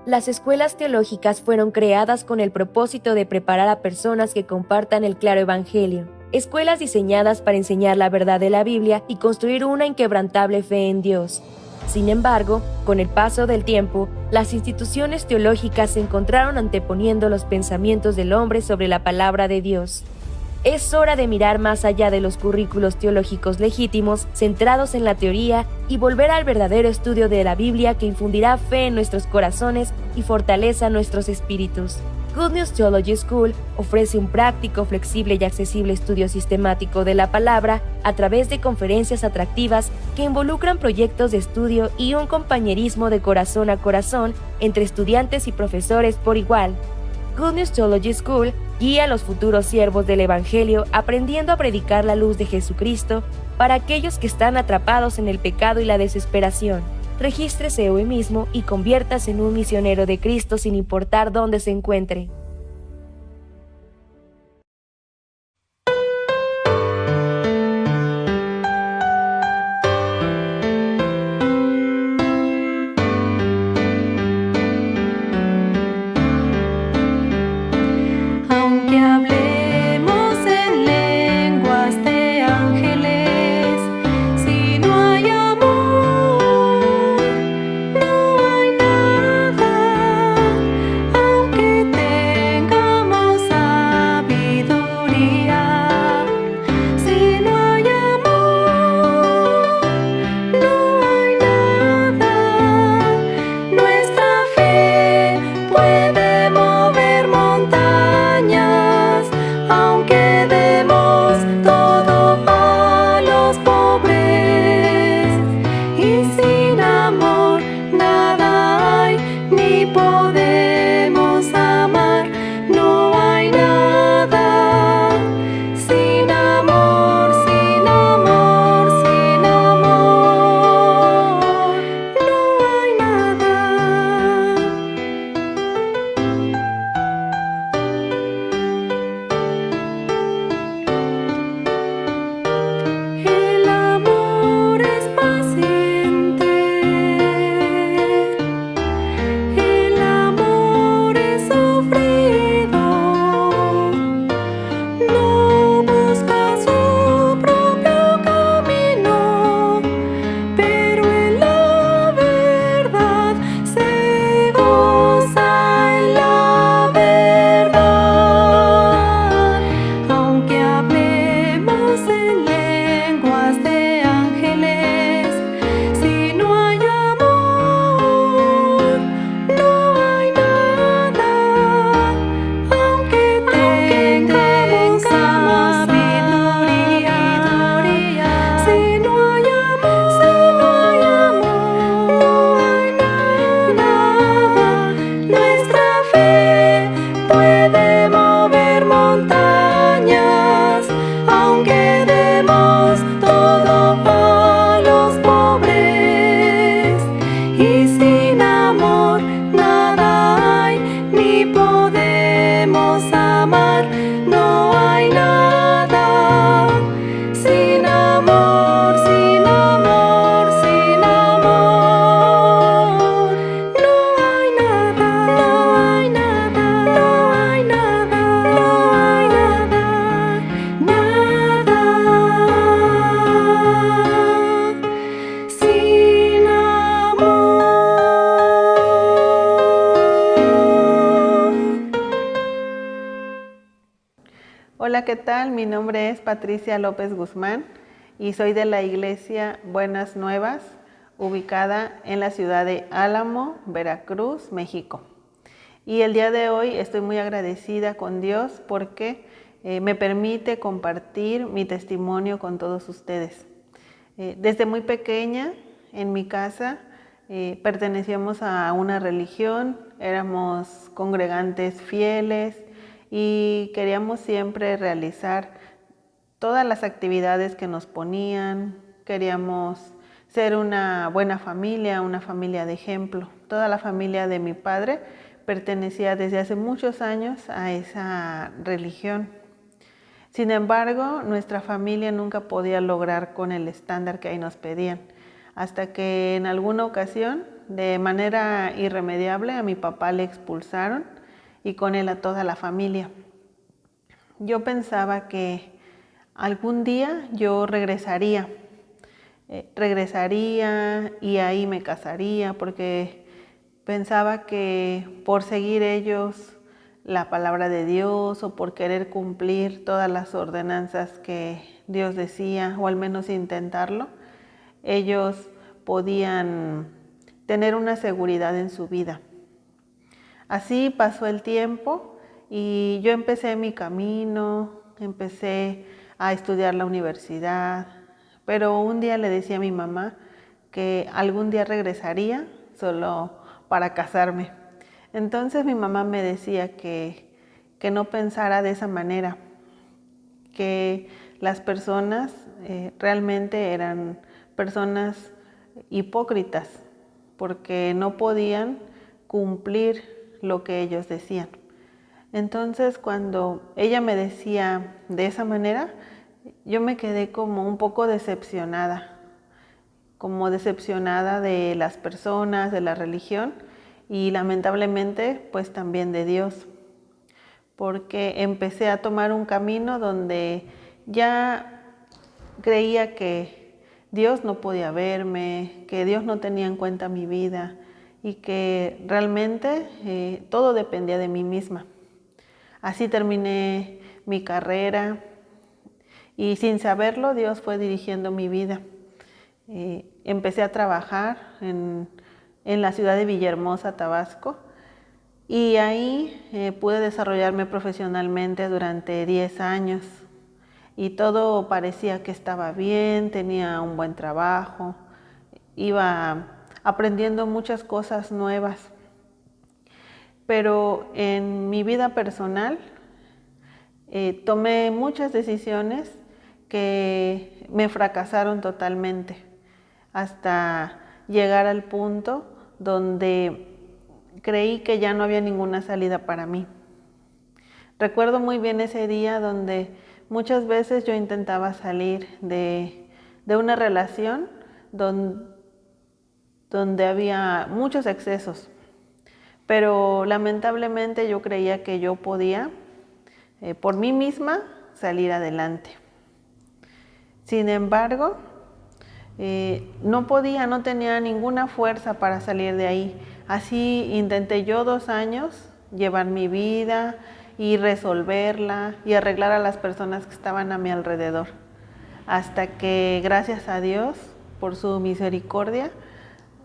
Las escuelas teológicas fueron creadas con el propósito de preparar a personas que compartan el claro evangelio. Escuelas diseñadas para enseñar la verdad de la Biblia y construir una inquebrantable fe en Dios. Sin embargo, con el paso del tiempo, las instituciones teológicas se encontraron anteponiendo los pensamientos del hombre sobre la palabra de Dios. Es hora de mirar más allá de los currículos teológicos legítimos, centrados en la teoría, y volver al verdadero estudio de la Biblia que infundirá fe en nuestros corazones y fortaleza nuestros espíritus. Good News Theology School ofrece un práctico, flexible y accesible estudio sistemático de la palabra a través de conferencias atractivas que involucran proyectos de estudio y un compañerismo de corazón a corazón entre estudiantes y profesores por igual. Good News Theology School guía a los futuros siervos del Evangelio aprendiendo a predicar la luz de Jesucristo para aquellos que están atrapados en el pecado y la desesperación. Regístrese hoy mismo y conviértase en un misionero de Cristo sin importar dónde se encuentre. Aunque hablemos en lenguas de ángeles, si no hay amor, no hay nada. Aunque tengamos sabiduría, si no hay amor, no hay nada. Nuestra fe puede mover montañas, aunque demos todo a los pobres. Y sin amor nada hay, ni podemos amar, no hay nada. Sin amor, sin amor, sin amor, no hay nada. El amor es paciente, el amor es sufrido, no busca su propio camino, pero en la verdad se goza en la verdad. Aunque hablemos en lenguas de ángeles, si no hay amor, no hay nada. Aunque tengamos sabiduría, si no hay amor, no hay nada. Nuestra fe puede mover montañas, aunque demos todo a los pobres. Y sin amor nada hay, ni podemos amar, no hay nada. Sin amor, sin amor, sin amor, no hay nada, no hay nada, no hay nada, no hay nada, nada. Sin amor. Hola, ¿qué tal? Mi nombre es Patricia López Guzmán y soy de la Iglesia Buenas Nuevas, ubicada en la ciudad de Álamo, Veracruz, México. Y el día de hoy estoy muy agradecida con Dios porque me permite compartir mi testimonio con todos ustedes. Desde muy pequeña, en mi casa, pertenecíamos a una religión, éramos congregantes fieles y queríamos siempre realizar todas las actividades que nos ponían. Queríamos ser una buena familia, una familia de ejemplo. Toda la familia de mi padre pertenecía desde hace muchos años a esa religión. Sin embargo, nuestra familia nunca podía lograr con el estándar que ahí nos pedían, hasta que en alguna ocasión, de manera irremediable, a mi papá le expulsaron y con él a toda la familia. Yo pensaba que algún día yo regresaría y ahí me casaría, porque pensaba que por seguir ellos la palabra de Dios o por querer cumplir todas las ordenanzas que Dios decía, o al menos intentarlo, ellos podían tener una seguridad en su vida. Así pasó el tiempo y yo empecé mi camino, empecé a estudiar la universidad, pero un día le decía a mi mamá que algún día regresaría solo para casarme. Entonces mi mamá me decía que no pensara de esa manera, que las personas realmente eran personas hipócritas, porque no podían cumplir lo que ellos decían. Entonces, cuando ella me decía de esa manera, yo me quedé como un poco decepcionada de las personas, de la religión y lamentablemente pues también de Dios, porque empecé a tomar un camino donde ya creía que Dios no podía verme, que Dios no tenía en cuenta mi vida y que realmente todo dependía de mí misma. Así terminé mi carrera y sin saberlo Dios fue dirigiendo mi vida. Empecé a trabajar en la ciudad de Villahermosa, Tabasco, y ahí pude desarrollarme profesionalmente durante 10 años y todo parecía que estaba bien, tenía un buen trabajo, iba aprendiendo muchas cosas nuevas. Pero en mi vida personal tomé muchas decisiones que me fracasaron totalmente, hasta llegar al punto donde creí que ya no había ninguna salida para mí. Recuerdo muy bien ese día donde muchas veces yo intentaba salir de una relación donde había muchos excesos, pero lamentablemente yo creía que yo podía por mí misma salir adelante. Sin embargo, no podía, no tenía ninguna fuerza para salir de ahí. Así intenté yo 2 años llevar mi vida y resolverla y arreglar a las personas que estaban a mi alrededor. Hasta que, gracias a Dios, por su misericordia,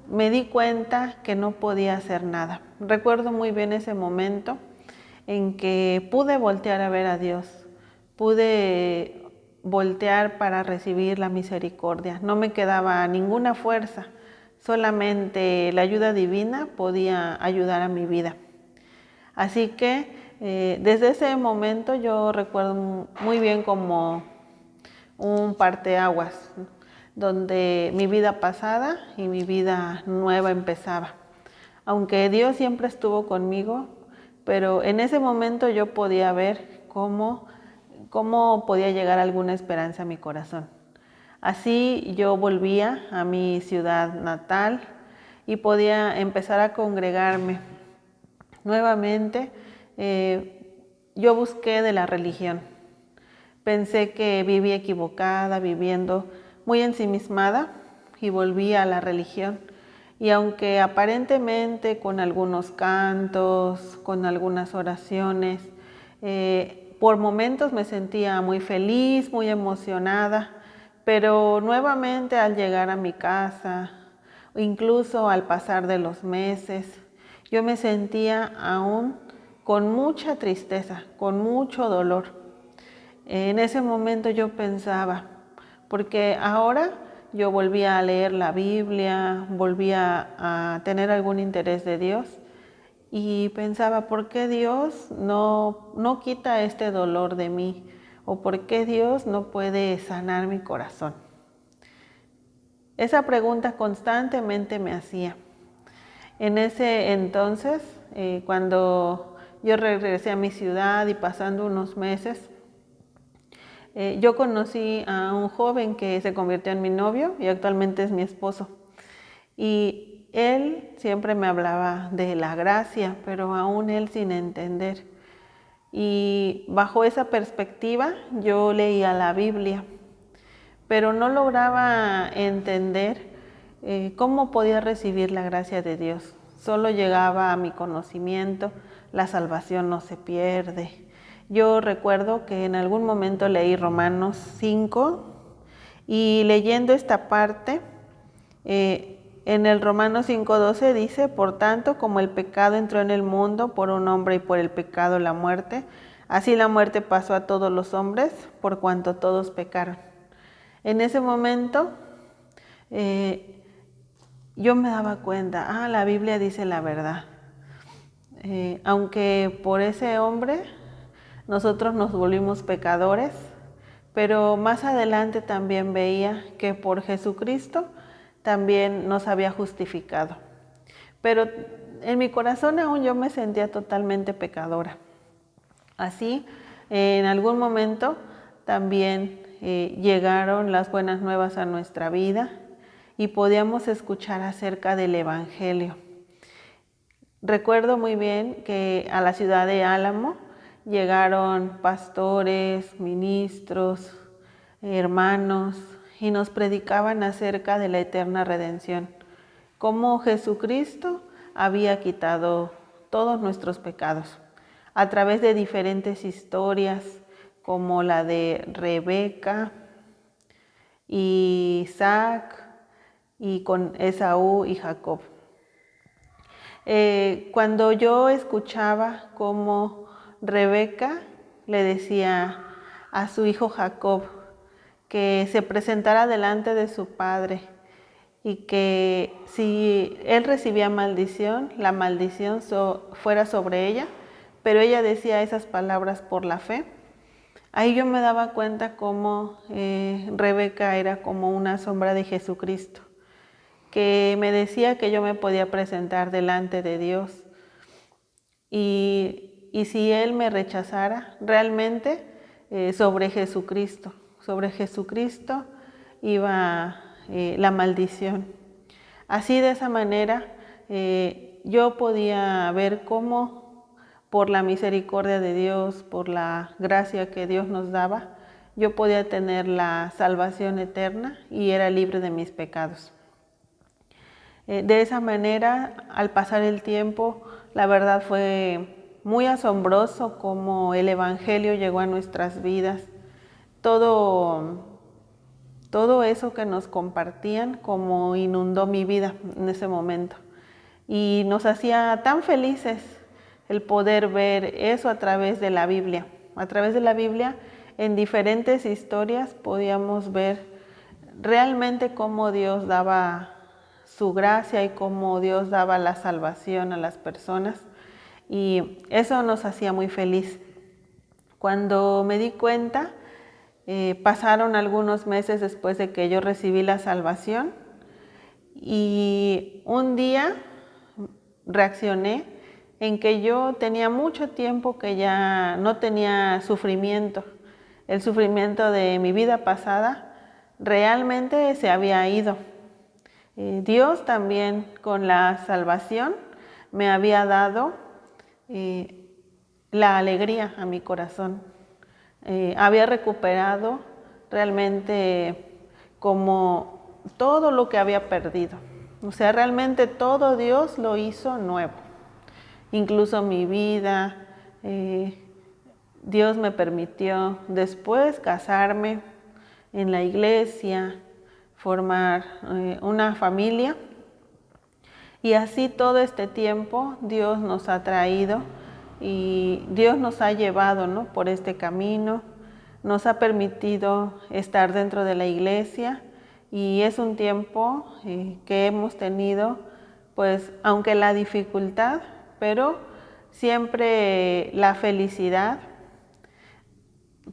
me di cuenta que no podía hacer nada. Recuerdo muy bien ese momento en que pude voltear a ver a Dios, pude voltear para recibir la misericordia. No me quedaba ninguna fuerza, solamente la ayuda divina podía ayudar a mi vida. Así que desde ese momento yo recuerdo muy bien como un parteaguas, donde mi vida pasada y mi vida nueva empezaba. Aunque Dios siempre estuvo conmigo, pero en ese momento yo podía ver cómo podía llegar alguna esperanza a mi corazón. Así yo volvía a mi ciudad natal y podía empezar a congregarme. Nuevamente yo busqué de la religión. Pensé que vivía equivocada, viviendo muy ensimismada, y volví a la religión. Y aunque aparentemente con algunos cantos, con algunas oraciones, por momentos me sentía muy feliz, muy emocionada, pero nuevamente al llegar a mi casa, incluso al pasar de los meses, yo me sentía aún con mucha tristeza, con mucho dolor. En ese momento yo pensaba, porque ahora yo volvía a leer la Biblia, volvía a tener algún interés de Dios y pensaba, ¿por qué Dios no quita este dolor de mí? ¿O por qué Dios no puede sanar mi corazón? Esa pregunta constantemente me hacía. En ese entonces Cuando yo regresé a mi ciudad y pasando unos meses, yo conocí a un joven que se convirtió en mi novio y actualmente es mi esposo. Y él siempre me hablaba de la gracia, pero aún él sin entender. Y bajo esa perspectiva yo leía la Biblia, pero no lograba entender cómo podía recibir la gracia de Dios. Solo llegaba a mi conocimiento, la salvación no se pierde. Yo recuerdo que en algún momento leí Romanos 5 y leyendo esta parte, en el Romanos 5:12 dice, por tanto, como el pecado entró en el mundo por un hombre y por el pecado la muerte, así la muerte pasó a todos los hombres por cuanto todos pecaron. En ese momento yo me daba cuenta, la Biblia dice la verdad. Aunque por ese hombre nosotros nos volvimos pecadores, pero más adelante también veía que por Jesucristo también nos había justificado. Pero en mi corazón aún yo me sentía totalmente pecadora. Así, en algún momento también llegaron las buenas nuevas a nuestra vida y podíamos escuchar acerca del Evangelio. Recuerdo muy bien que a la ciudad de Álamo llegaron pastores, ministros, hermanos, y nos predicaban acerca de la eterna redención, cómo Jesucristo había quitado todos nuestros pecados, a través de diferentes historias, como la de Rebeca, y Isaac, y con Esaú y Jacob. Cuando yo escuchaba cómo Rebeca le decía a su hijo Jacob que se presentara delante de su padre y que si él recibía maldición, la maldición fuera sobre ella, pero ella decía esas palabras por la fe. Ahí yo me daba cuenta cómo Rebeca era como una sombra de Jesucristo, que me decía que yo me podía presentar delante de Dios y si Él me rechazara, realmente sobre Jesucristo iba la maldición. Así de esa manera yo podía ver cómo por la misericordia de Dios, por la gracia que Dios nos daba, yo podía tener la salvación eterna y era libre de mis pecados. De esa manera, al pasar el tiempo, la verdad fue muy asombroso cómo el Evangelio llegó a nuestras vidas. Todo eso que nos compartían como inundó mi vida en ese momento. Y nos hacía tan felices el poder ver eso a través de la Biblia. A través de la Biblia, en diferentes historias podíamos ver realmente cómo Dios daba su gracia y cómo Dios daba la salvación a las personas. Y eso nos hacía muy feliz. Cuando me di cuenta, pasaron algunos meses después de que yo recibí la salvación y un día reaccioné en que yo tenía mucho tiempo que ya no tenía sufrimiento. El sufrimiento de mi vida pasada realmente se había ido. Dios también con la salvación me había dado la alegría a mi corazón. Había recuperado realmente como todo lo que había perdido. O sea, realmente todo Dios lo hizo nuevo. Incluso mi vida, Dios me permitió después casarme en la iglesia, formar una familia. Y así todo este tiempo Dios nos ha traído y Dios nos ha llevado, ¿no?, por este camino, nos ha permitido estar dentro de la iglesia y es un tiempo que hemos tenido, pues aunque la dificultad, pero siempre la felicidad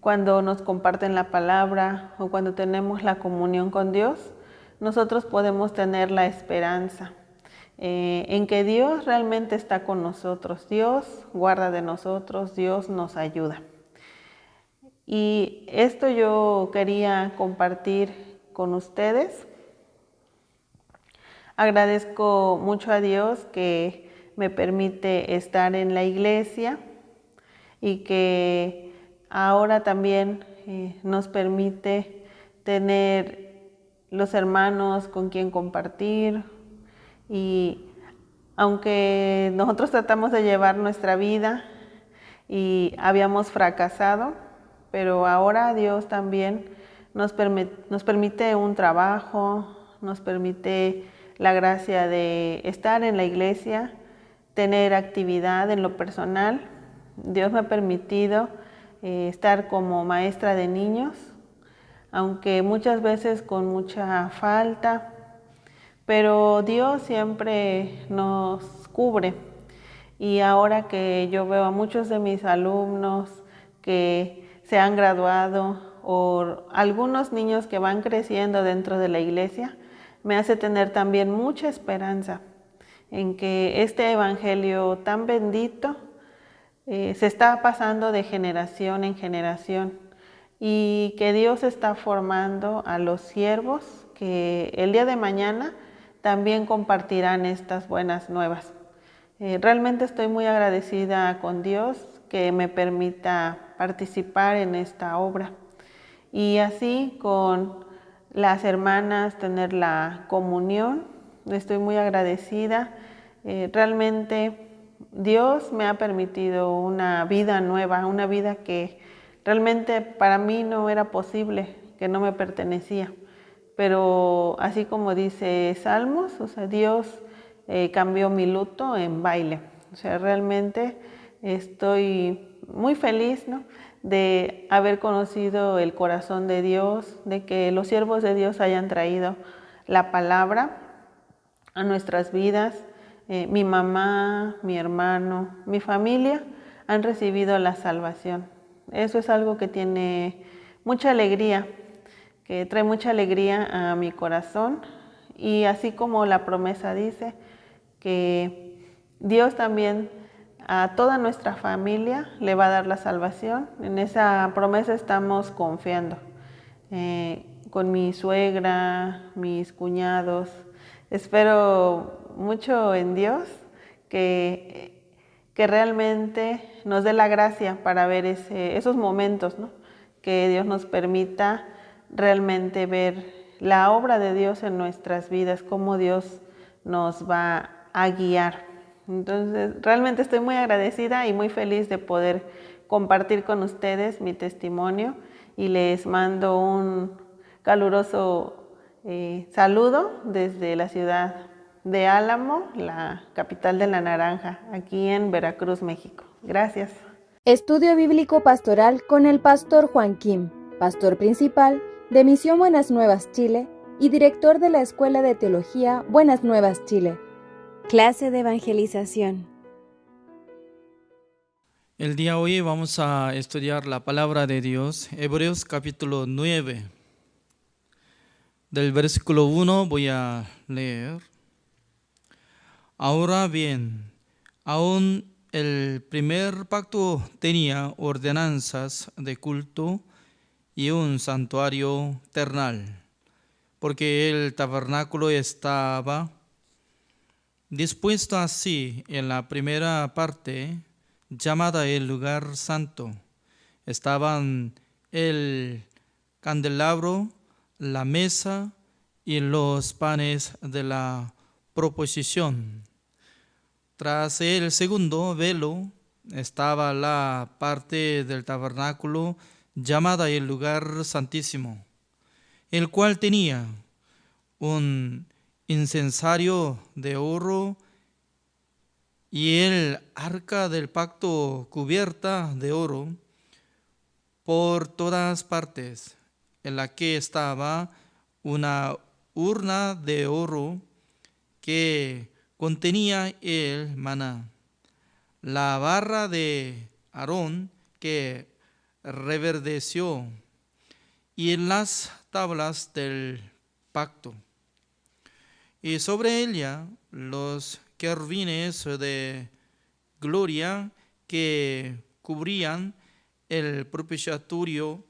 cuando nos comparten la palabra o cuando tenemos la comunión con Dios, nosotros podemos tener la esperanza en que Dios realmente está con nosotros, Dios guarda de nosotros, Dios nos ayuda. Y esto yo quería compartir con ustedes. Agradezco mucho a Dios que me permite estar en la iglesia y que ahora también nos permite tener los hermanos con quien compartir. Y aunque nosotros tratamos de llevar nuestra vida y habíamos fracasado, pero ahora Dios también nos permite un trabajo, nos permite la gracia de estar en la iglesia, tener actividad en lo personal. Dios me ha permitido estar como maestra de niños, aunque muchas veces con mucha falta, pero Dios siempre nos cubre. Y ahora que yo veo a muchos de mis alumnos que se han graduado o algunos niños que van creciendo dentro de la iglesia, me hace tener también mucha esperanza en que este evangelio tan bendito se está pasando de generación en generación y que Dios está formando a los siervos que el día de mañana también compartirán estas buenas nuevas. Realmente estoy muy agradecida con Dios que me permita participar en esta obra y así con las hermanas tener la comunión. Estoy muy agradecida. Realmente Dios me ha permitido una vida nueva, una vida que realmente para mí no era posible, que no me pertenecía. Pero así como dice Salmos, o sea, Dios cambió mi luto en baile. O sea, realmente estoy muy feliz, ¿no?, de haber conocido el corazón de Dios, de que los siervos de Dios hayan traído la palabra a nuestras vidas. Mi mamá, mi hermano, mi familia han recibido la salvación. Eso es algo que tiene mucha alegría, que trae mucha alegría a mi corazón. Y así como la promesa dice, que Dios también a toda nuestra familia le va a dar la salvación. En esa promesa estamos confiando. Con mi suegra, mis cuñados, espero mucho en Dios que realmente nos dé la gracia para ver esos momentos, ¿no?, que Dios nos permita realmente ver la obra de Dios en nuestras vidas, cómo Dios nos va a guiar. Entonces, realmente estoy muy agradecida y muy feliz de poder compartir con ustedes mi testimonio y les mando un caluroso saludo desde la ciudad de Álamo, la capital de la naranja, aquí en Veracruz, México. Gracias. Estudio Bíblico Pastoral con el pastor Juan Kim, pastor principal de Misión Buenas Nuevas Chile y director de la Escuela de Teología Buenas Nuevas Chile. Clase de evangelización. El día de hoy vamos a estudiar la palabra de Dios, Hebreos capítulo 9. Del versículo 1 voy a leer. Ahora bien, aún el primer pacto tenía ordenanzas de culto y un santuario terrenal, porque el tabernáculo estaba dispuesto así en la primera parte, llamada el lugar santo. Estaban el candelabro, la mesa y los panes de la proposición. Tras el segundo velo estaba la parte del tabernáculo llamada el lugar santísimo, el cual tenía un incensario de oro y el arca del pacto cubierta de oro por todas partes, en la que estaba una urna de oro que contenía el maná, la barra de Aarón que reverdeció y las tablas del pacto. Y sobre ella los querubines de gloria que cubrían el propiciatorio,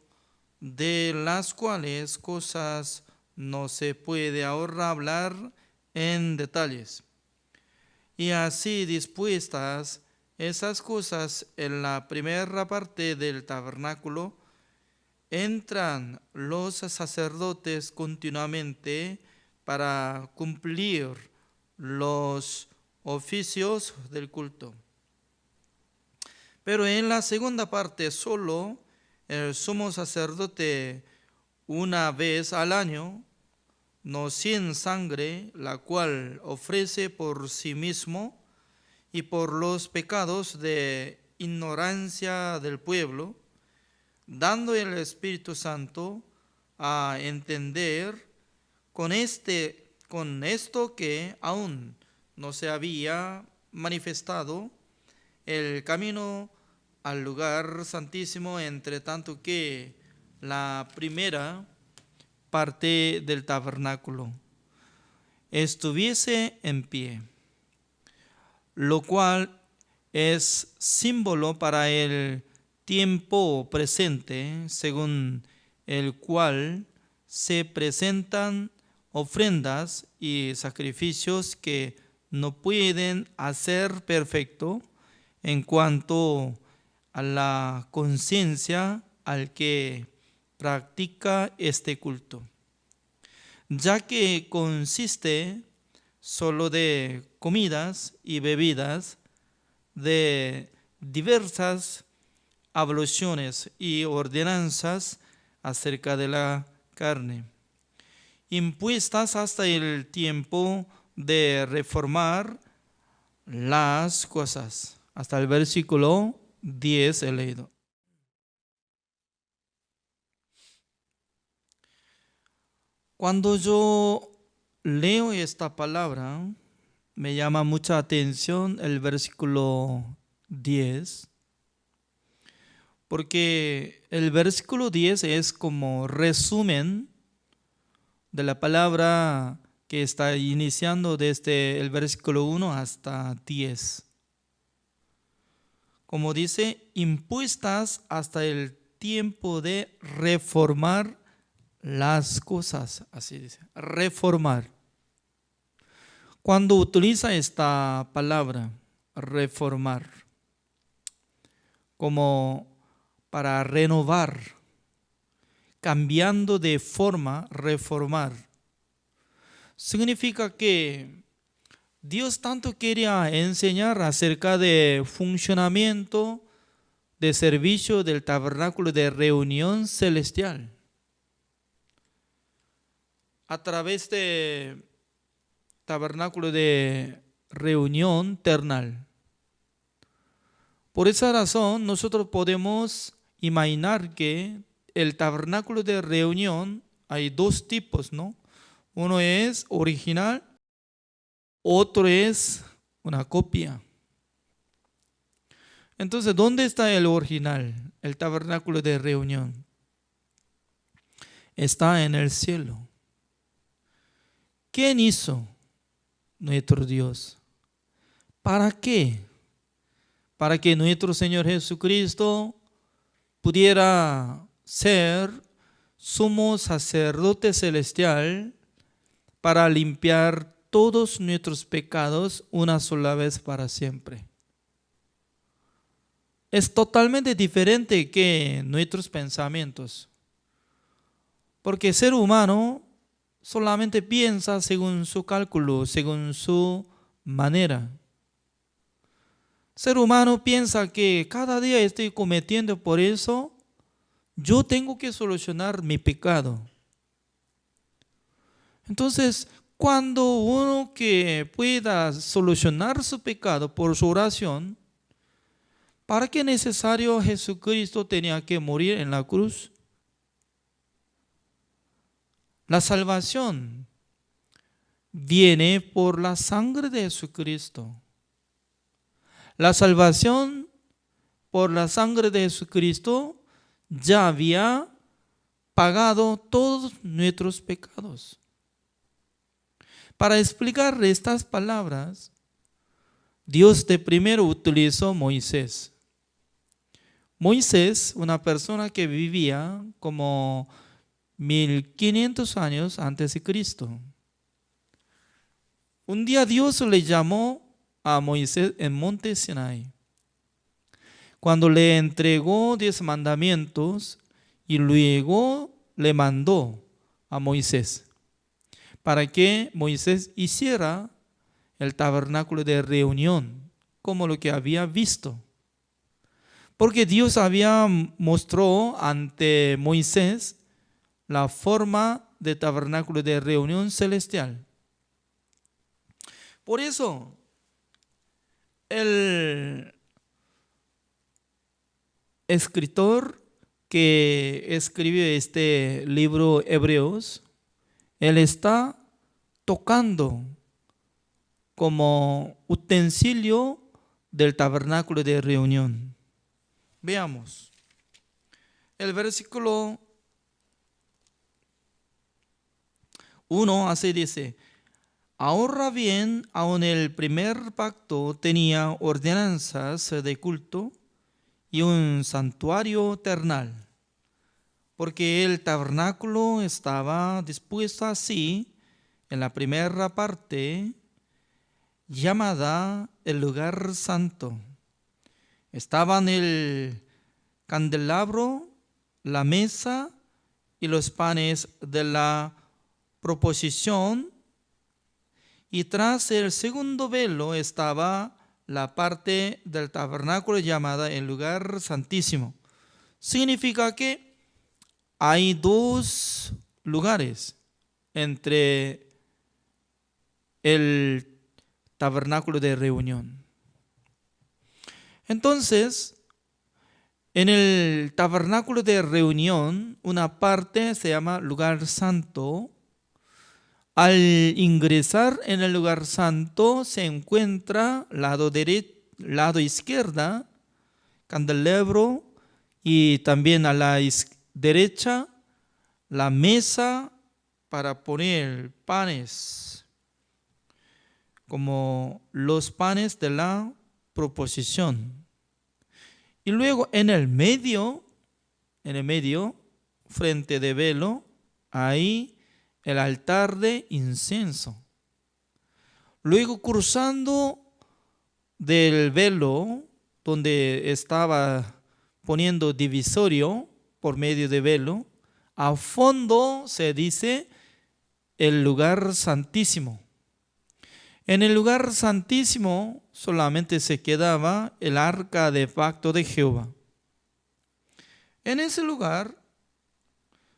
de las cuales cosas no se puede ahora hablar en detalles. Y así dispuestas esas cosas en la primera parte del tabernáculo, entran los sacerdotes continuamente para cumplir los oficios del culto. Pero en la segunda parte solo el sumo sacerdote una vez al año, no sin sangre, la cual ofrece por sí mismo y por los pecados de ignorancia del pueblo, dando el Espíritu Santo a entender con esto que aún no se había manifestado el camino al lugar santísimo, entre tanto que la primera parte del tabernáculo estuviese en pie, lo cual es símbolo para el tiempo presente, según el cual se presentan ofrendas y sacrificios que no pueden hacer perfecto en cuanto a la conciencia al que practica este culto, ya que consiste solo de comidas y bebidas, de diversas abluciones y ordenanzas acerca de la carne, impuestas hasta el tiempo de reformar las cosas. Hasta el versículo 10 he leído. Cuando yo leo esta palabra, me llama mucha atención el versículo 10, porque el versículo 10 es como resumen de la palabra que está iniciando desde el versículo 1 hasta 10. Como dice, impuestas hasta el tiempo de reformar las cosas, así dice, reformar. Cuando utiliza esta palabra, reformar, como para renovar, cambiando de forma, reformar, significa que Dios tanto quería enseñar acerca de funcionamiento, de servicio del tabernáculo de reunión celestial, a través de tabernáculo de reunión terrenal. Por esa razón, nosotros podemos imaginar que el tabernáculo de reunión hay dos tipos, ¿no? Uno es original, otro es una copia. Entonces, ¿dónde está el original? El tabernáculo de reunión está en el cielo. ¿Quién hizo? Nuestro Dios. ¿Para qué? Para que nuestro Señor Jesucristo pudiera ser sumo sacerdote celestial para limpiar todos nuestros pecados una sola vez para siempre. Es totalmente diferente que nuestros pensamientos, porque el ser humano solamente piensa según su cálculo, según su manera. El ser humano piensa que cada día estoy cometiendo, por eso yo tengo que solucionar mi pecado. Entonces, cuando uno que pueda solucionar su pecado por su oración, ¿para qué necesario Jesucristo tenía que morir en la cruz? La salvación viene por la sangre de Jesucristo. La salvación por la sangre de Jesucristo ya había pagado todos nuestros pecados. Para explicar estas palabras, Dios de primero utilizó Moisés. Moisés, una persona que vivía como 1500 años antes de Cristo. Un día Dios le llamó a Moisés en Monte Sinai, cuando le entregó 10 mandamientos y luego le mandó a Moisés para que Moisés hiciera el tabernáculo de reunión, como lo que había visto. Porque Dios había mostrado ante Moisés la forma de tabernáculo de reunión celestial. Por eso, el escritor que escribió este libro Hebreos, él está tocando como utensilio del tabernáculo de reunión. Veamos. El versículo 1 así dice: ahora bien, aun el primer pacto tenía ordenanzas de culto y un santuario terrenal, porque el tabernáculo estaba dispuesto así en la primera parte, llamada el lugar santo. Estaban el candelabro, la mesa y los panes de la proposición, y tras el segundo velo estaba la parte del tabernáculo llamada el lugar santísimo. Significa que hay 2 lugares entre el tabernáculo de reunión. Entonces, en el tabernáculo de reunión, una parte se llama lugar santo. Al ingresar en el lugar santo se encuentra lado izquierda, candelabro, y también a la derecha la mesa para poner panes, como los panes de la proposición. Y luego en el medio, frente de velo, ahí el altar de incienso. Luego cruzando del velo, donde estaba poniendo divisorio por medio de velo, a fondo se dice el lugar santísimo. En el lugar santísimo solamente se quedaba el arca de pacto de Jehová. En ese lugar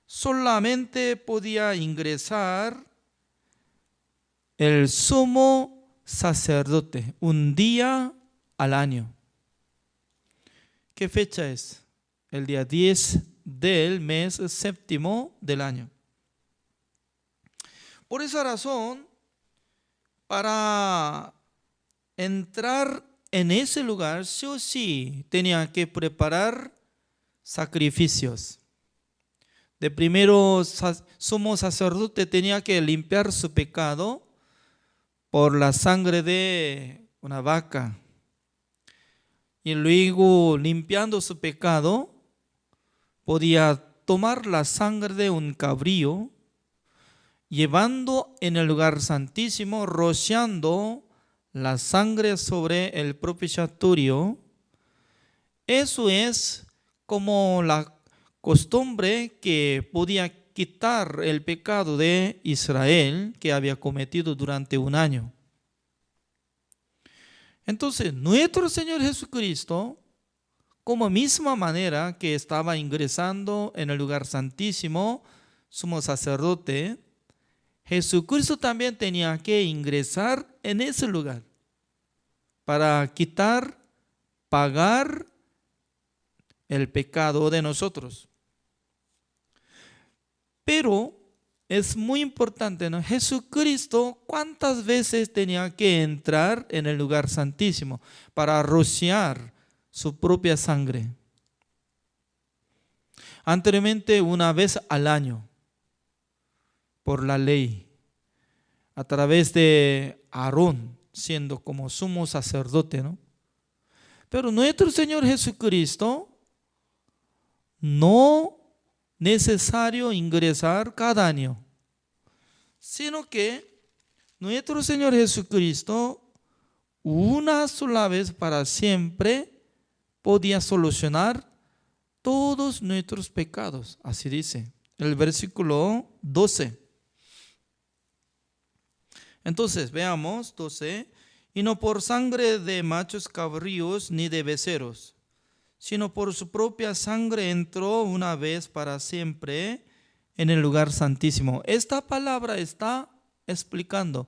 solamente podía ingresar el sumo sacerdote un día al año. ¿Qué fecha es? El día 10 del mes séptimo del año. Por esa razón, para entrar en ese lugar, sí o sí tenía que preparar sacrificios. De primero, sumo sacerdote tenía que limpiar su pecado por la sangre de una vaca. Y luego, limpiando su pecado, podía tomar la sangre de un cabrío, llevando en el lugar santísimo, rociando la sangre sobre el propiciatorio. Eso es como la costumbre que podía quitar el pecado de Israel que había cometido durante un año. Entonces, nuestro Señor Jesucristo, como misma manera que estaba ingresando en el lugar santísimo, sumo sacerdote, Jesucristo también tenía que ingresar en ese lugar para quitar, pagar el pecado de nosotros. Pero es muy importante, ¿no? Jesucristo, ¿cuántas veces tenía que entrar en el lugar santísimo para rociar su propia sangre? Anteriormente, una vez al año, por la ley. a través de Aarón, siendo como sumo sacerdote, ¿no? Pero nuestro Señor Jesucristo no necesario ingresar cada año, sino que nuestro Señor Jesucristo una sola vez para siempre podía solucionar todos nuestros pecados. Así dice el versículo 12. Entonces veamos 12. Y no por sangre de machos cabríos ni de becerros, sino por su propia sangre entró una vez para siempre en el lugar santísimo. Esta palabra está explicando.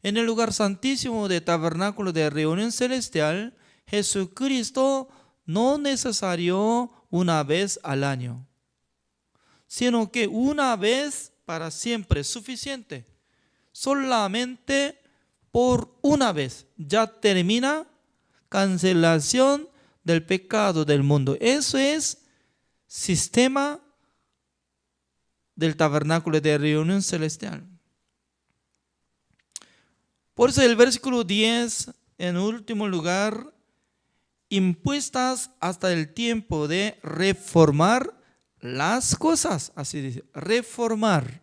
En el lugar santísimo de tabernáculo de reunión celestial, Jesucristo no necesario una vez al año, sino que una vez para siempre, suficiente. Solamente por una vez ya termina cancelación del pecado del mundo. Eso es sistema del tabernáculo de reunión celestial. Por eso el versículo 10, en último lugar, impuestas hasta el tiempo de reformar las cosas. Así dice, reformar.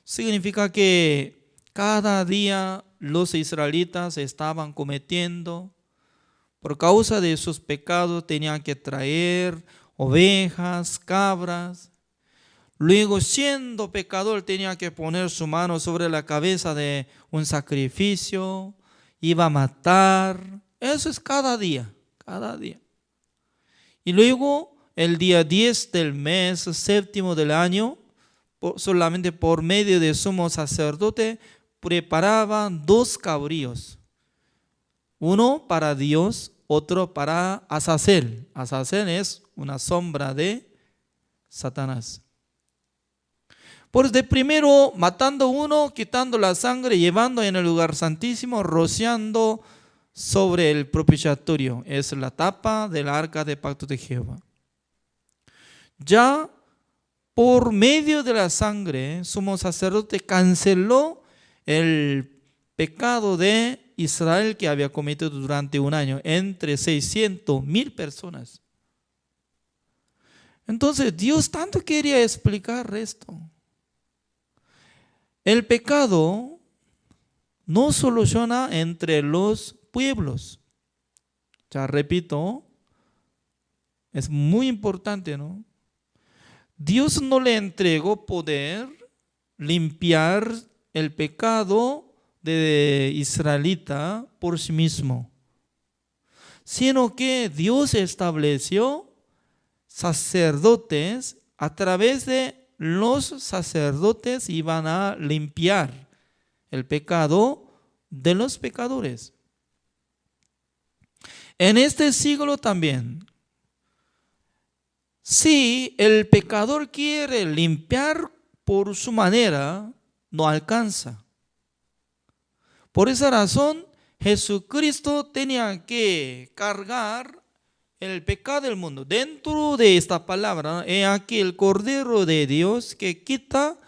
Significa que cada día los israelitas estaban cometiendo, por causa de sus pecados tenían que traer ovejas, cabras. Luego, siendo pecador, tenía que poner su mano sobre la cabeza de un sacrificio, iba a matar. Eso es cada día, cada día. Y luego, el día 10 del mes séptimo del año, solamente por medio de sumo sacerdote, preparaban 2 cabríos. Uno para Dios, otro para Azazel. Azazel es una sombra de Satanás. Por de primero matando uno, quitando la sangre, llevando en el lugar santísimo, rociando sobre el propiciatorio. Es la tapa del arca de pacto de Jehová. Ya por medio de la sangre, sumo sacerdote canceló el pecado de Israel que había cometido durante un año, entre 600,000 personas. Entonces Dios tanto quería explicar esto. El pecado no soluciona entre los pueblos. Ya repito, es muy importante, ¿no? Dios no le entregó poder limpiar el pecado de israelita por sí mismo, sino que Dios estableció sacerdotes. A través de los sacerdotes iban a limpiar el pecado de los pecadores. En este siglo también, si el pecador quiere limpiar por su manera, no alcanza. Por esa razón, Jesucristo tenía que cargar el pecado del mundo. Dentro de esta palabra, he aquí el Cordero de Dios que quita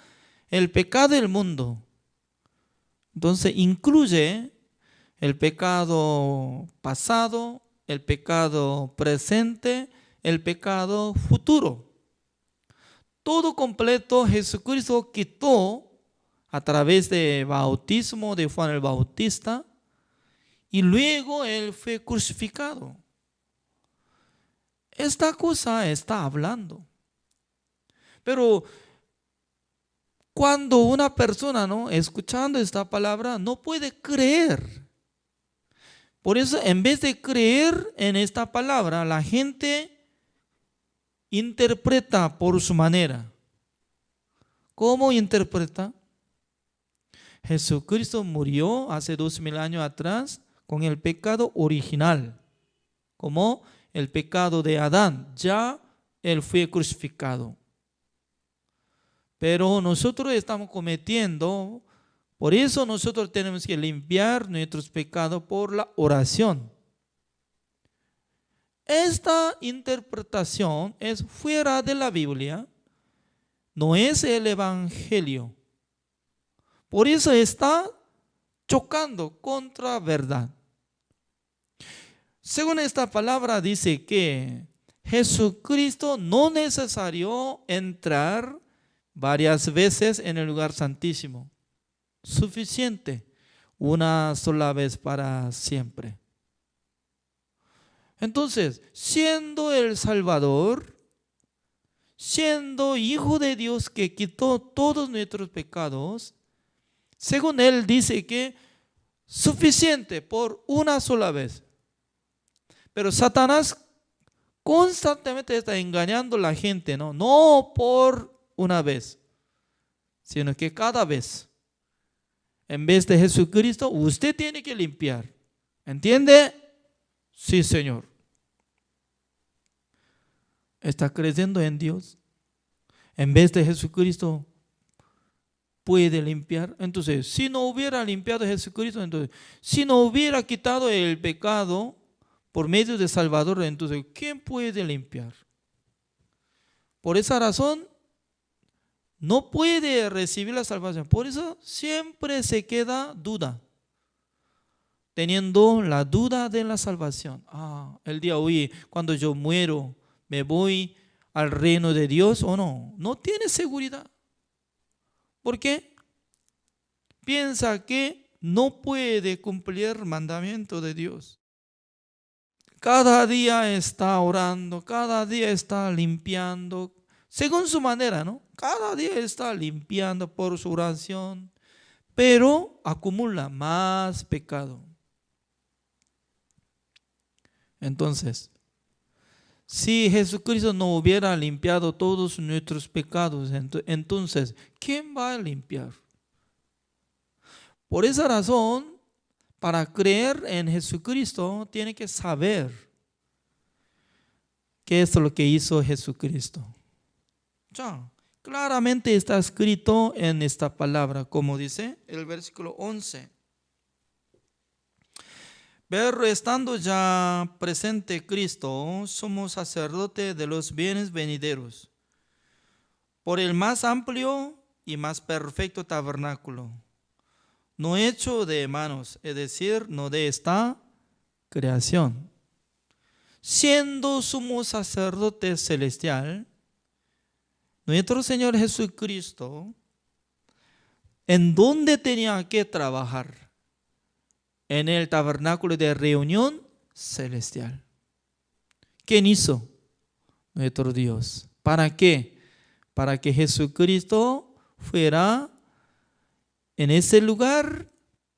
el pecado del mundo. Entonces incluye el pecado pasado, el pecado presente, el pecado futuro. Todo completo Jesucristo quitó a través del bautismo de Juan el Bautista, y luego Él fue crucificado. Esta cosa está hablando. Pero cuando una persona, ¿no?, escuchando esta palabra, no puede creer. Por eso, en vez de creer en esta palabra, la gente interpreta por su manera. ¿Cómo interpreta? Jesucristo murió hace 2000 años atrás con el pecado original, como el pecado de Adán. Ya Él fue crucificado. Pero nosotros estamos cometiendo, por eso nosotros tenemos que limpiar nuestros pecados por la oración. Esta interpretación es fuera de la Biblia, no es el Evangelio. Por eso está chocando contra verdad. Según esta palabra dice que Jesucristo no es necesario entrar varias veces en el lugar santísimo. Suficiente, una sola vez para siempre. Entonces, siendo el Salvador, siendo Hijo de Dios que quitó todos nuestros pecados, según él dice que suficiente por una sola vez. Pero Satanás constantemente está engañando a la gente, ¿no? No por una vez, sino que cada vez. En vez de Jesucristo, usted tiene que limpiar. ¿Entiende? Sí, Señor. ¿Está creyendo en Dios? En vez de Jesucristo, ¿puede limpiar? Entonces, si no hubiera limpiado Jesucristo, entonces, si no hubiera quitado el pecado por medio de Salvador, entonces, ¿quién puede limpiar? Por esa razón, no puede recibir la salvación. Por eso siempre se queda duda, teniendo la duda de la salvación. El día de hoy, cuando yo muero, ¿me voy al reino de Dios o no? No tiene seguridad. ¿Por qué? Piensa que no puede cumplir el mandamiento de Dios. Cada día está orando, cada día está limpiando, según su manera, ¿no? Cada día está limpiando por su oración, pero acumula más pecado. Entonces, si Jesucristo no hubiera limpiado todos nuestros pecados, entonces, ¿quién va a limpiar? Por esa razón, para creer en Jesucristo, tiene que saber qué es lo que hizo Jesucristo. Ya, claramente está escrito en esta palabra, como dice el versículo 11. Pero estando ya presente Cristo, somos sacerdote de los bienes venideros, por el más amplio y más perfecto tabernáculo, no hecho de manos, es decir, no de esta creación. Siendo sumo sacerdote celestial, nuestro Señor Jesucristo, ¿en dónde tenía que trabajar? En el tabernáculo de reunión celestial. ¿Quién hizo? Nuestro Dios. ¿Para qué? Para que Jesucristo fuera en ese lugar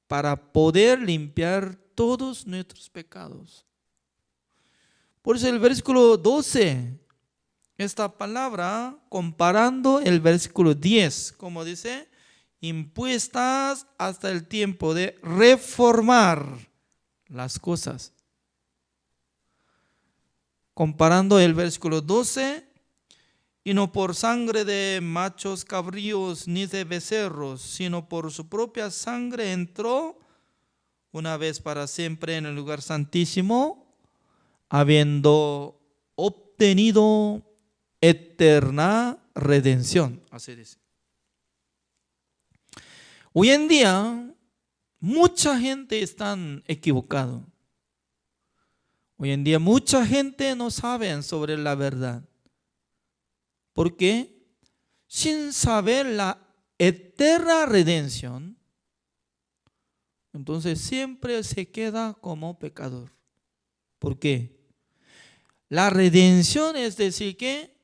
para poder limpiar todos nuestros pecados. Por eso el versículo 12, esta palabra comparando el versículo 10, como dice, impuestas hasta el tiempo de reformar las cosas. Comparando el versículo 12, y no por sangre de machos cabríos ni de becerros, sino por su propia sangre entró una vez para siempre en el lugar santísimo, habiendo obtenido eterna redención. Así dice. Hoy en día, mucha gente está equivocada. Hoy en día, mucha gente no sabe sobre la verdad. ¿Por qué? Sin saber la eterna redención, entonces siempre se queda como pecador. ¿Por qué? La redención es decir que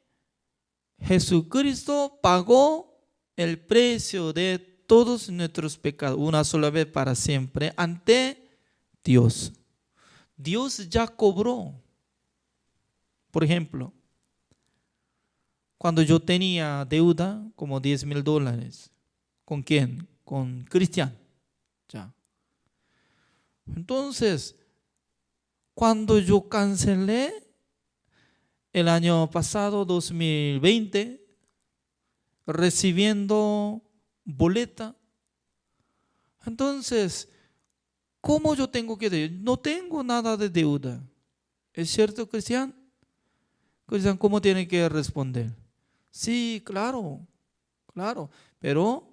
Jesucristo pagó el precio de todos nuestros pecados, una sola vez para siempre, ante Dios. Dios ya cobró. Por ejemplo, cuando yo tenía deuda como $10,000, ¿con quién? Con Cristian. Ya. Entonces, cuando yo cancelé el año pasado, 2020, recibiendo boleta, entonces, ¿cómo yo tengo que decir? No tengo nada de deuda. ¿Es cierto, Cristian? Cristian, ¿cómo tiene que responder? Sí, claro, pero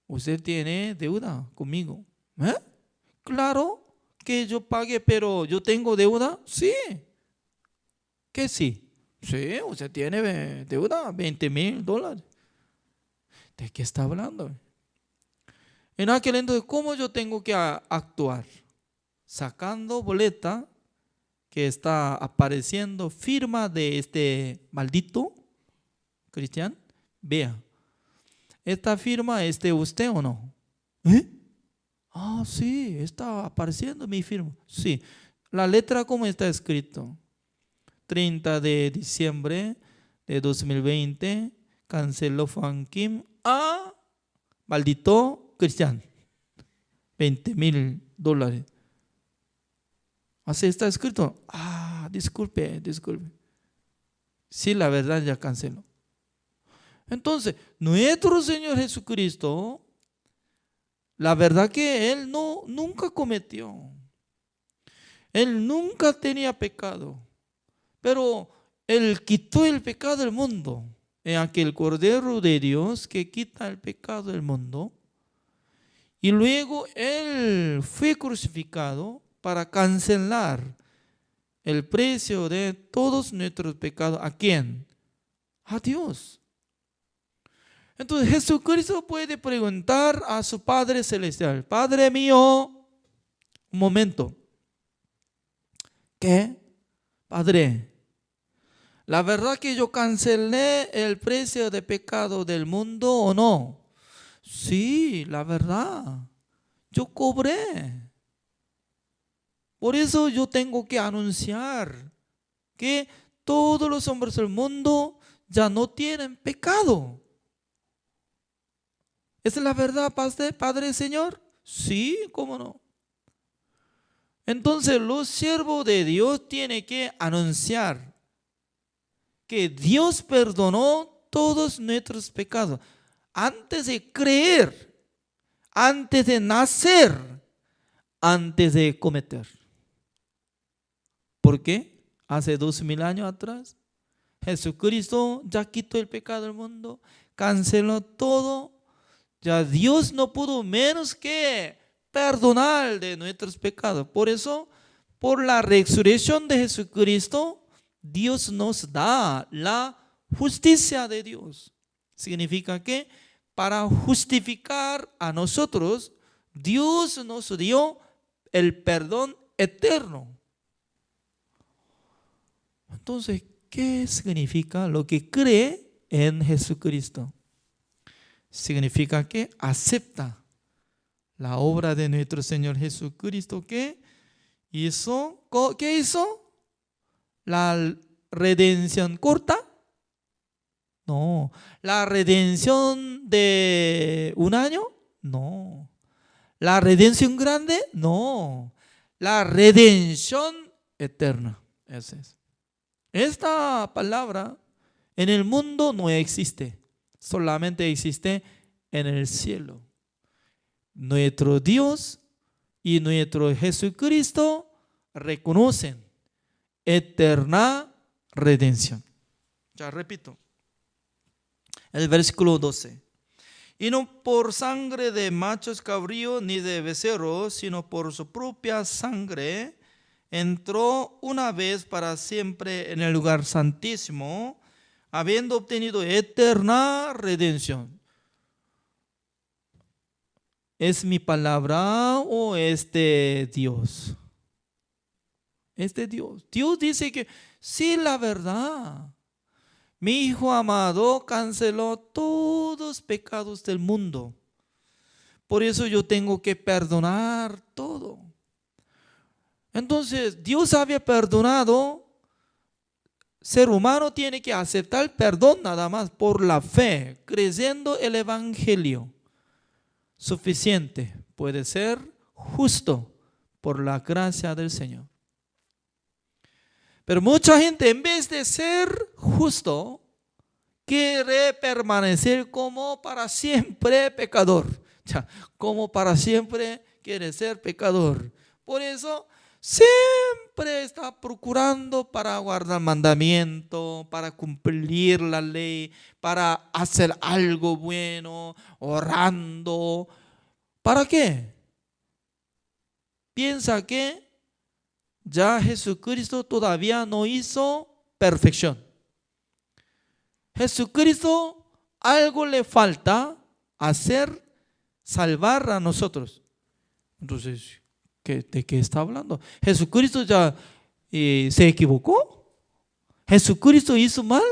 usted tiene deuda conmigo. ¿Eh? Claro que yo pague, pero yo tengo deuda. Sí. ¿Qué sí? Sí, usted tiene deuda, $20,000. ¿De qué está hablando? En aquel entonces, ¿cómo yo tengo que actuar? Sacando boleta que está apareciendo firma de este maldito cristiano. Vea, ¿esta firma es de usted o no? ¿Eh? Ah, sí, está apareciendo mi firma. Sí, la letra ¿cómo está escrito? 30 de diciembre de 2020, canceló Juan Kim a maldito cristiano. $20,000. Así está escrito. Ah, disculpe. Sí, la verdad ya canceló. Entonces, nuestro Señor Jesucristo, la verdad que Él nunca cometió. Él nunca tenía pecado. Pero Él quitó el pecado del mundo. En aquel Cordero de Dios que quita el pecado del mundo. Y luego Él fue crucificado para cancelar el precio de todos nuestros pecados. ¿A quién? A Dios. Entonces Jesucristo puede preguntar a su Padre Celestial: Padre mío, un momento. ¿Qué? Padre, ¿la verdad que yo cancelé el precio de pecado del mundo o no? Sí, la verdad. Yo cobré. Por eso yo tengo que anunciar que todos los hombres del mundo ya no tienen pecado. ¿Esa es la verdad, Padre Señor? Sí, ¿cómo no? Entonces los siervos de Dios tienen que anunciar que Dios perdonó todos nuestros pecados antes de creer, antes de nacer, antes de cometer. ¿Por qué? Hace 2000 años atrás, Jesucristo ya quitó el pecado del mundo, canceló todo. Ya Dios no pudo menos que perdonar de nuestros pecados. Por eso, por la resurrección de Jesucristo, Dios nos da la justicia de Dios. Significa que para justificar a nosotros, Dios nos dio el perdón eterno. Entonces, ¿qué significa lo que cree en Jesucristo? Significa que acepta la obra de nuestro Señor Jesucristo que hizo. ¿Qué hizo? ¿La redención corta? No. ¿La redención de un año? No. ¿La redención grande? No. La redención eterna. Esa es. Esta palabra en el mundo no existe. Solamente existe en el cielo. Nuestro Dios y nuestro Jesucristo reconocen eterna redención. Ya repito. El versículo 12. Y no por sangre de machos cabríos ni de becerros, sino por su propia sangre, entró una vez para siempre en el lugar santísimo, habiendo obtenido eterna redención. ¿Es mi palabra o es de Dios? Es de Dios. Dios dice que sí, la verdad. Mi Hijo amado canceló todos los pecados del mundo. Por eso yo tengo que perdonar todo. Entonces, Dios había perdonado. Ser humano tiene que aceptar el perdón nada más por la fe, creyendo el evangelio. Suficiente, puede ser justo por la gracia del Señor. Pero mucha gente, en vez de ser justo, quiere permanecer como para siempre pecador. Como para siempre quiere ser pecador. Por eso siempre está procurando para guardar mandamiento, para cumplir la ley, para hacer algo bueno, orando. ¿Para qué? Piensa que ya Jesucristo todavía no hizo perfección. Jesucristo algo le falta hacer, salvar a nosotros. Entonces, ¿de qué está hablando? ¿Jesucristo ya se equivocó? ¿Jesucristo hizo mal?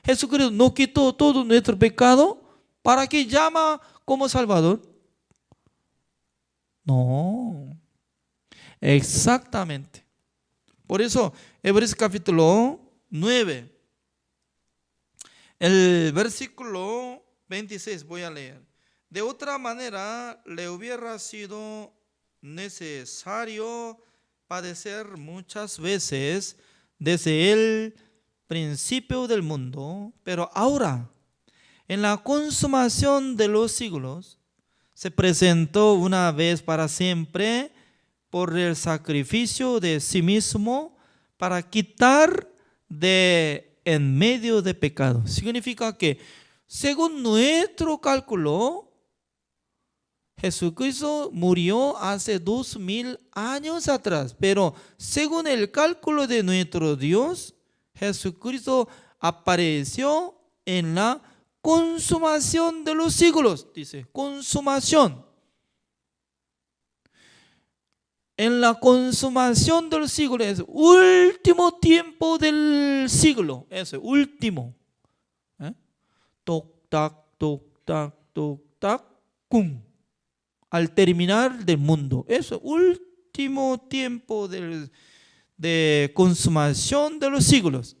¿Jesucristo no quitó todo nuestro pecado? ¿Para qué llama como Salvador? No, exactamente. Por eso, Hebreos capítulo 9, el versículo 26 voy a leer. De otra manera, le hubiera sido necesario padecer muchas veces desde el principio del mundo, pero ahora, en la consumación de los siglos, se presentó una vez para siempre por el sacrificio de sí mismo para quitar de en medio de pecado. Significa que según nuestro cálculo, Jesucristo murió hace 2000 años atrás, pero según el cálculo de nuestro Dios, Jesucristo apareció en la consumación de los siglos, dice, consumación. En la consumación del siglo, es último tiempo del siglo, ese último. Toc, tac, toc, tac, toc, tac, cum. Al terminar del mundo, ese último tiempo de consumación de los siglos.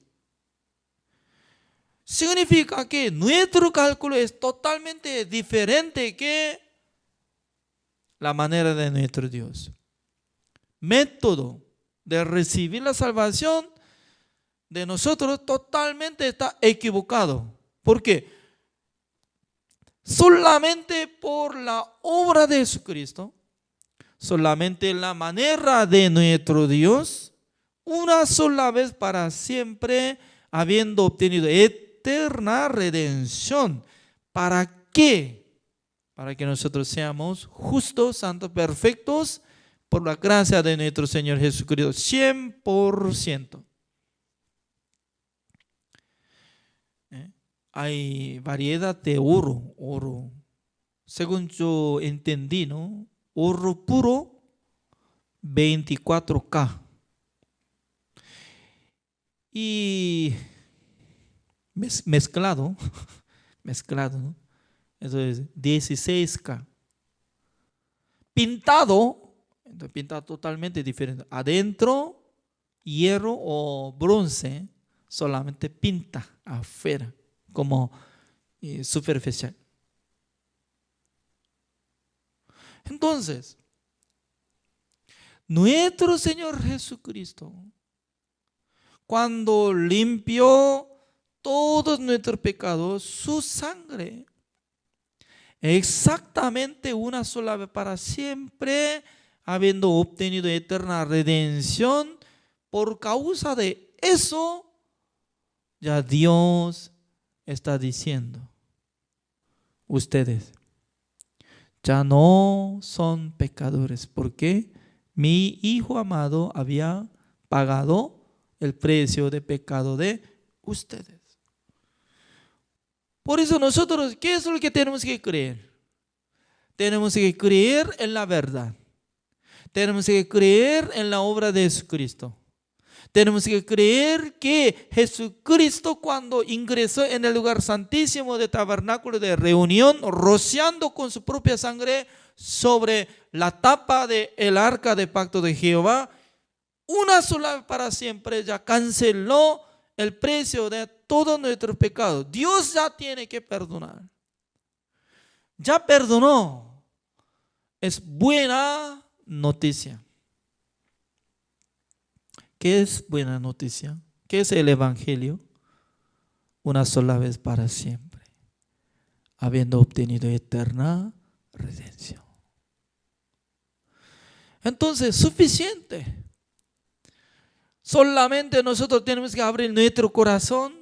Significa que nuestro cálculo es totalmente diferente que la manera de nuestro Dios. Método de recibir la salvación de nosotros totalmente está equivocado. ¿Por qué? Solamente por la obra de Jesucristo, solamente la manera de nuestro Dios, una sola vez para siempre, habiendo obtenido eterna redención. ¿Para qué? Para que nosotros seamos justos, santos, perfectos, por la gracia de nuestro Señor Jesucristo, 100%. Hay variedad de oro. Según yo entendí, ¿no? Oro puro, 24K. Y mezclado, ¿no? Eso es 16K. Pintado, entonces pinta totalmente diferente. Adentro, hierro o bronce, solamente pinta afuera, como superficial. Entonces, nuestro Señor Jesucristo, cuando limpió todos nuestros pecados, su sangre, exactamente una sola vez para siempre, habiendo obtenido eterna redención, por causa de eso, ya Dios está diciendo, ustedes ya no son pecadores, porque mi Hijo amado había pagado el precio de pecado de ustedes. Por eso nosotros, ¿qué es lo que tenemos que creer? Tenemos que creer en la verdad. Tenemos que creer en la obra de Jesucristo. Tenemos que creer que Jesucristo, cuando ingresó en el lugar santísimo de tabernáculo de reunión, rociando con su propia sangre sobre la tapa del arca de pacto de Jehová, una sola vez para siempre ya canceló el precio de todos nuestros pecados. Dios ya tiene que perdonar. Ya perdonó. Es buena noticia. ¿Qué es buena noticia? ¿Qué es el Evangelio? Una sola vez para siempre, habiendo obtenido eterna redención. Entonces, suficiente. Solamente nosotros tenemos que abrir nuestro corazón,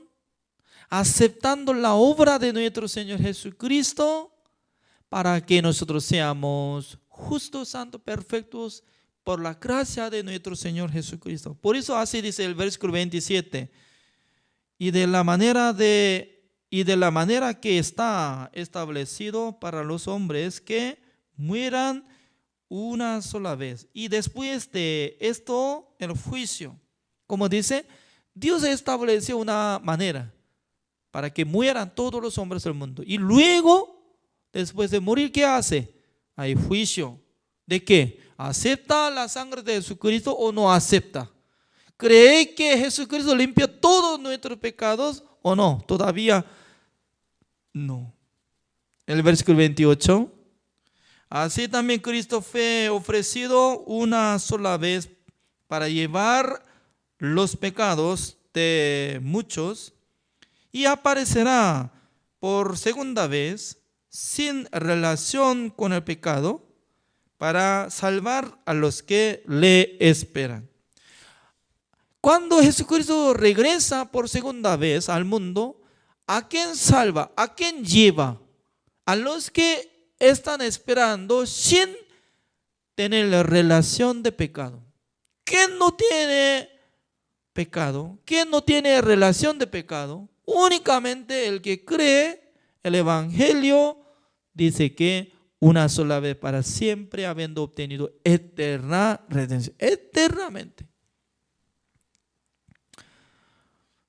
aceptando la obra de nuestro Señor Jesucristo, para que nosotros seamos justos, santos, perfectos, por la gracia de nuestro Señor Jesucristo. Por eso así dice el versículo 27. Y de la manera que está establecido para los hombres que mueran una sola vez. Y después de esto, el juicio. Como dice, Dios estableció una manera para que mueran todos los hombres del mundo. Y luego, después de morir, ¿qué hace? Hay juicio. ¿De qué? ¿Acepta la sangre de Jesucristo o no acepta? ¿Cree que Jesucristo limpia todos nuestros pecados o no? Todavía no. El versículo 28. Así también Cristo fue ofrecido una sola vez para llevar los pecados de muchos y aparecerá por segunda vez sin relación con el pecado para salvar a los que le esperan. Cuando Jesucristo regresa por segunda vez al mundo, ¿a quién salva? ¿A quién lleva? A los que están esperando sin tener relación de pecado. ¿Quién no tiene pecado? ¿Quién no tiene relación de pecado? Únicamente el que cree el Evangelio, dice que una sola vez para siempre, habiendo obtenido eterna redención, eternamente.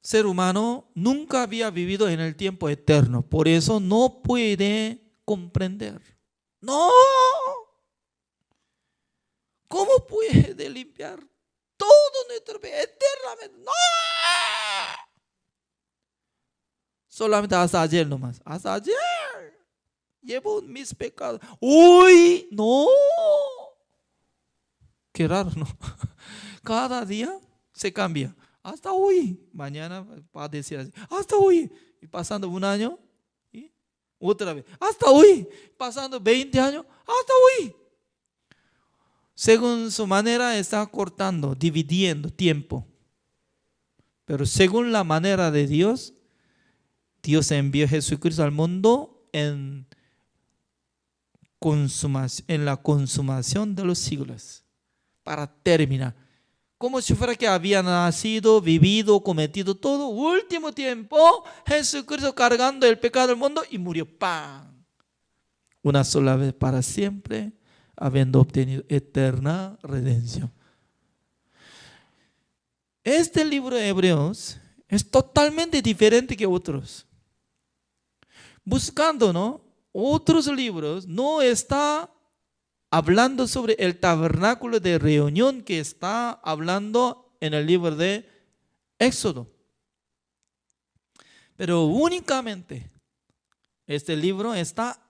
Ser humano nunca había vivido en el tiempo eterno, por eso no puede comprender. No, ¿cómo puede limpiar todo nuestro pecado eternamente? No, solamente hasta ayer nomás, hasta ayer llevo mis pecados. Uy, no, qué raro, ¿no? Cada día se cambia. Hasta hoy, mañana va a decir así, hasta hoy, y pasando un año, y otra vez, hasta hoy, pasando 20 años, hasta hoy. Según su manera está cortando, dividiendo tiempo. Pero según la manera de Dios, Dios envió a Jesucristo al mundo en la consumación de los siglos, para terminar. Como si fuera que había nacido, vivido, cometido todo. Último tiempo, Jesucristo cargando el pecado del mundo y murió. ¡Pam! Una sola vez para siempre, habiendo obtenido eterna redención. Este libro de Hebreos es totalmente diferente que otros. Buscando, ¿no?, otros libros, no está hablando sobre el tabernáculo de reunión que está hablando en el libro de Éxodo. Pero únicamente este libro está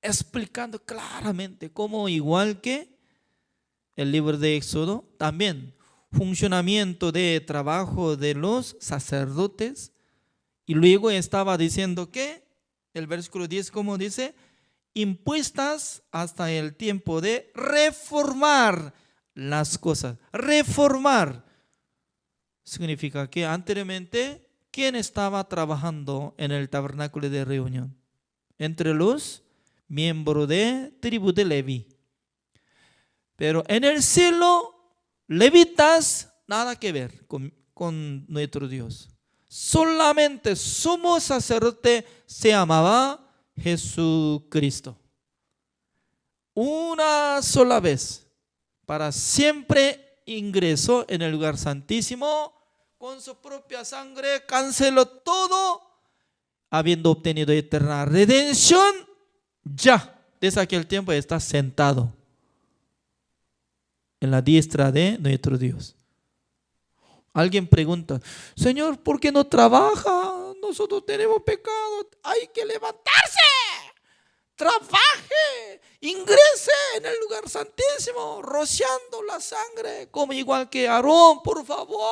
explicando claramente cómo, igual que el libro de Éxodo, también funcionamiento de trabajo de los sacerdotes. Y luego estaba diciendo que el versículo 10, como dice, impuestas hasta el tiempo de reformar las cosas. Reformar significa que anteriormente, ¿quién estaba trabajando en el tabernáculo de reunión? Entre los miembros de tribu de Leví. Pero en el cielo, levitas, nada que ver con nuestro Dios. Solamente sumo sacerdote se llamaba Jesucristo. Una sola vez, para siempre ingresó en el lugar santísimo, con su propia sangre canceló todo, habiendo obtenido eterna redención. Ya, desde aquel tiempo está sentado en la diestra de nuestro Dios. Alguien pregunta, Señor, ¿por qué no trabaja? Nosotros tenemos pecado, hay que levantarse, trabaje, ingrese en el lugar santísimo, rociando la sangre, como igual que Aarón, por favor.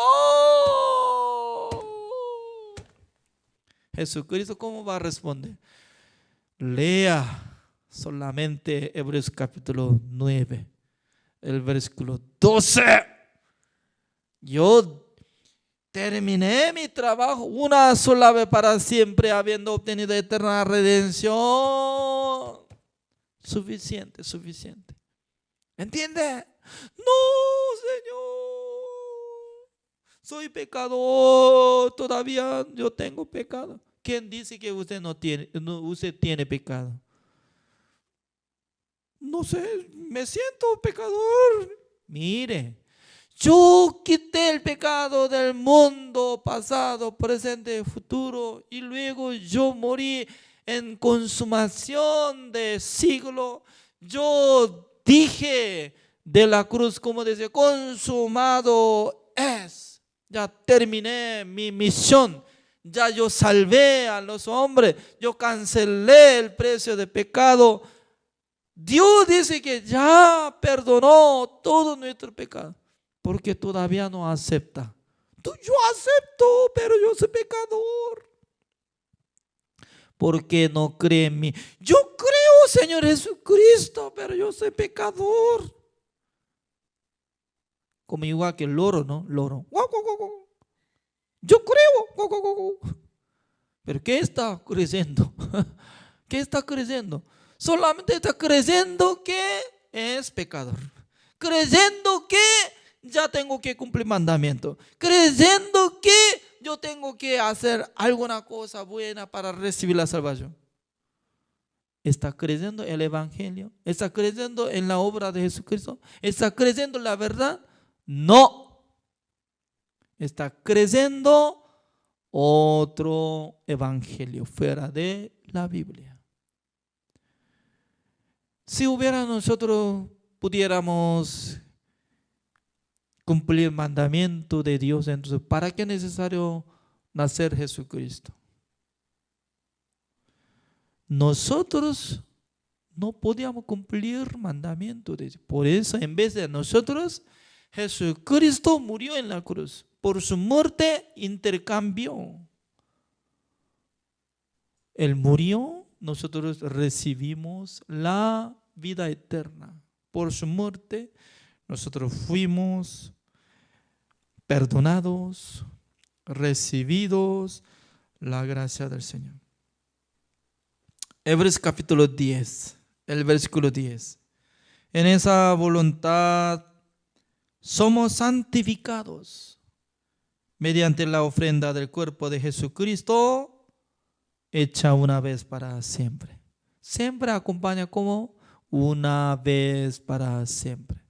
Jesucristo, ¿cómo va a responder? Lea solamente Hebreos capítulo 9, el versículo 12. Yo terminé mi trabajo una sola vez para siempre, habiendo obtenido eterna redención. Suficiente, suficiente. ¿Entiende? No, Señor. Soy pecador. Todavía yo tengo pecado. ¿Quién dice que usted no tiene, usted tiene pecado? No sé, me siento pecador. Mire, yo quité el pecado del mundo pasado, presente, futuro, y luego yo morí en consumación de siglo. Yo dije de la cruz, como decía, consumado es. Ya terminé mi misión. Ya yo salvé a los hombres. Yo cancelé el precio de pecado. Dios dice que ya perdonó todo nuestro pecado, porque todavía no acepta. Yo acepto, pero yo soy pecador. Porque no cree en mí. Yo creo, Señor Jesucristo, pero yo soy pecador. Como igual que el loro, ¿no? Loro. Yo creo. Pero ¿qué está creyendo? ¿Qué está creyendo? Solamente está creyendo que es pecador. Creyendo que ya tengo que cumplir mandamientos. Creyendo que yo tengo que hacer alguna cosa buena para recibir la salvación. ¿Está creyendo el evangelio? ¿Está creyendo en la obra de Jesucristo? ¿Está creyendo la verdad? No. Está creyendo otro evangelio fuera de la Biblia. Si nosotros pudiéramos cumplir el mandamiento de Dios, entonces ¿para qué es necesario nacer Jesucristo? Nosotros no podíamos cumplir el mandamiento de Dios. Por eso, en vez de nosotros, Jesucristo murió en la cruz. Por su muerte intercambió. Él murió, nosotros recibimos la vida eterna. Por su muerte, nosotros fuimos perdonados, recibidos la gracia del Señor. Hebreos capítulo 10, el versículo 10. En esa voluntad somos santificados mediante la ofrenda del cuerpo de Jesucristo, hecha una vez para siempre. Siempre acompaña como una vez para siempre.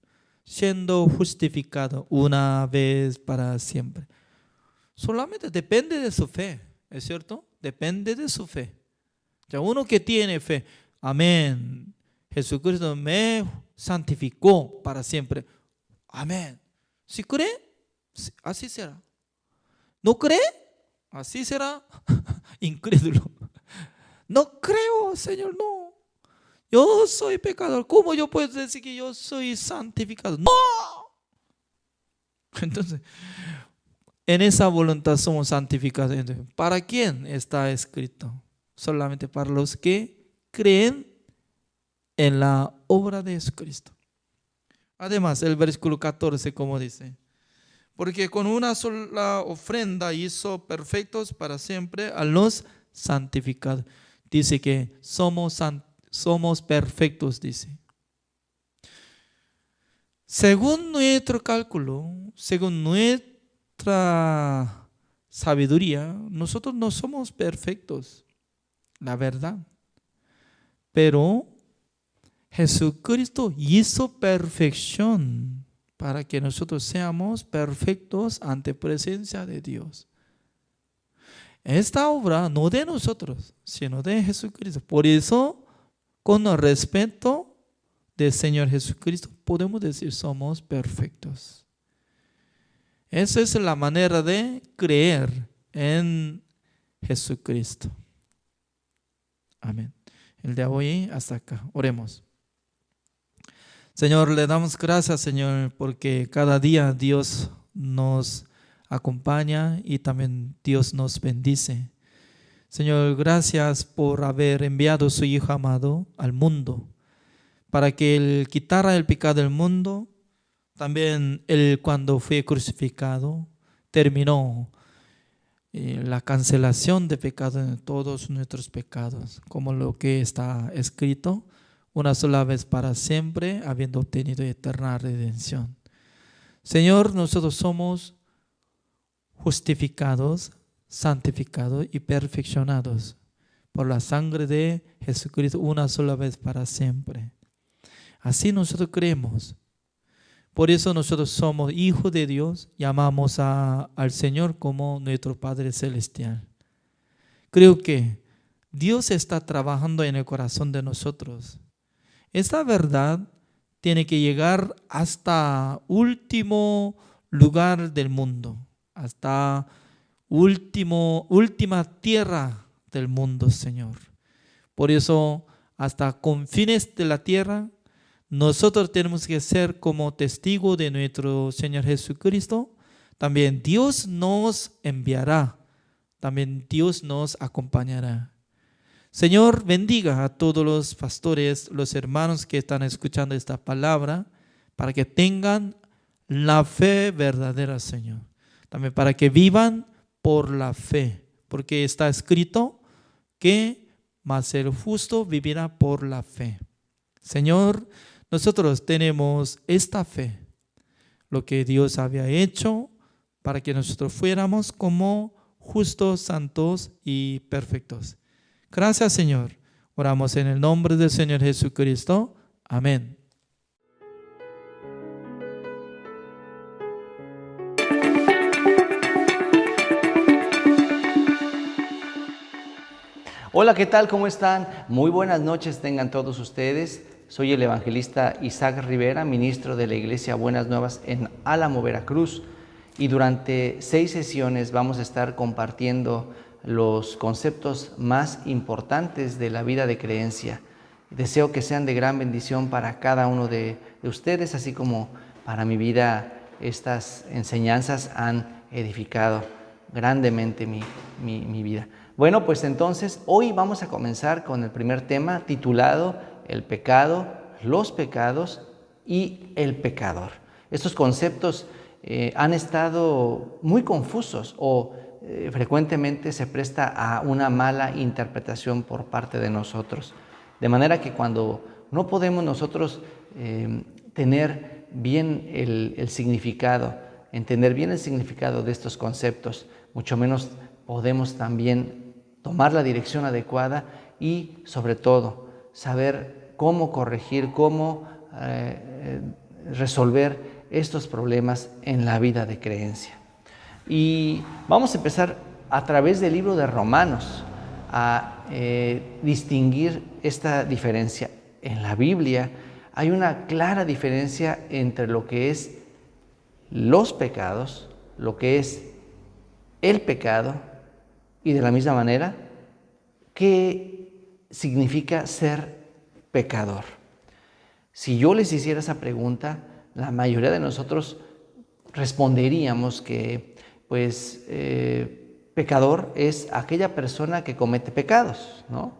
Siendo justificado una vez para siempre. Solamente depende de su fe, ¿es cierto? Depende de su fe. Ya uno que tiene fe, amén, Jesucristo me santificó para siempre. Amén. Si cree, así será. ¿No cree? Así será. Incrédulo. No creo, Señor, no. Yo soy pecador. ¿Cómo yo puedo decir que yo soy santificado? ¡No! Entonces, en esa voluntad somos santificados. Entonces, ¿para quién está escrito? Solamente para los que creen en la obra de Jesucristo. Además, el versículo 14, como dice, porque con una sola ofrenda hizo perfectos para siempre a los santificados. Dice que somos perfectos, dice. Según nuestro cálculo, según nuestra sabiduría, nosotros no somos perfectos, la verdad. Pero Jesucristo hizo perfección para que nosotros seamos perfectos ante presencia de Dios. Esta obra no de nosotros, sino de Jesucristo. Por eso, con el respeto del Señor Jesucristo, podemos decir somos perfectos. Esa es la manera de creer en Jesucristo. Amén. El de hoy hasta acá. Oremos. Señor, le damos gracias, Señor, porque cada día Dios nos acompaña y también Dios nos bendice. Señor, gracias por haber enviado a su Hijo amado al mundo para que Él quitara el pecado del mundo. También Él, cuando fue crucificado, terminó la cancelación de pecado de todos nuestros pecados, como lo que está escrito, una sola vez para siempre, habiendo obtenido eterna redención. Señor, nosotros somos justificados, santificados y perfeccionados por la sangre de Jesucristo una sola vez para siempre. Así nosotros creemos. Por eso nosotros somos hijos de Dios y amamos al Señor como nuestro Padre Celestial. Creo que Dios está trabajando en el corazón de nosotros. Esta verdad tiene que llegar hasta último lugar del mundo, hasta última tierra del mundo, Señor. Por eso, hasta confines de la tierra, nosotros tenemos que ser como testigos de nuestro Señor Jesucristo. También Dios nos enviará, también Dios nos acompañará. Señor, bendiga a todos los pastores, los hermanos que están escuchando esta palabra, para que tengan la fe verdadera, Señor. También para que vivan por la fe, porque está escrito que mas el justo vivirá por la fe. Señor, nosotros tenemos esta fe, lo que Dios había hecho para que nosotros fuéramos como justos, santos y perfectos. Gracias, Señor. Oramos en el nombre del Señor Jesucristo. Amén. Hola, ¿qué tal? ¿Cómo están? Muy buenas noches tengan todos ustedes. Soy el evangelista Isaac Rivera, ministro de la Iglesia Buenas Nuevas en Álamo, Veracruz. Y durante 6 sesiones vamos a estar compartiendo los conceptos más importantes de la vida de creencia. Deseo que sean de gran bendición para cada uno de ustedes, así como para mi vida. Estas enseñanzas han edificado grandemente mi vida. Bueno, pues entonces hoy vamos a comenzar con el primer tema titulado El pecado, los pecados y el pecador. Estos conceptos han estado muy confusos o frecuentemente se presta a una mala interpretación por parte de nosotros. De manera que cuando no podemos nosotros tener bien el significado, entender bien el significado de estos conceptos, mucho menos podemos también tomar la dirección adecuada y sobre todo saber cómo corregir, cómo resolver estos problemas en la vida de creencia. Y vamos a empezar a través del libro de Romanos a distinguir esta diferencia. En la Biblia hay una clara diferencia entre lo que es los pecados, lo que es el pecado y de la misma manera, ¿qué significa ser pecador? Si yo les hiciera esa pregunta, la mayoría de nosotros responderíamos que pecador es aquella persona que comete pecados, ¿no?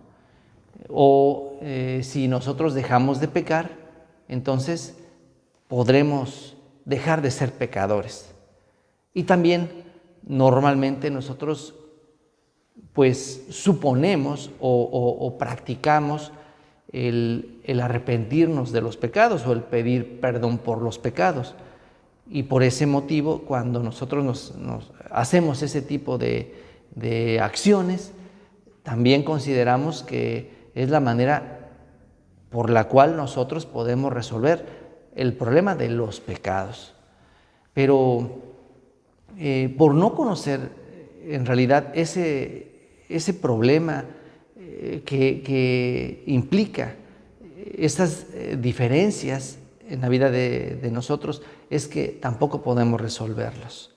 O si nosotros dejamos de pecar, entonces podremos dejar de ser pecadores. Y también normalmente nosotros suponemos o practicamos el arrepentirnos de los pecados o el pedir perdón por los pecados. Y por ese motivo, cuando nosotros nos hacemos ese tipo de acciones, también consideramos que es la manera por la cual nosotros podemos resolver el problema de los pecados. Pero por no conocer en realidad ese problema que implica estas diferencias en la vida de nosotros, es que tampoco podemos resolverlos.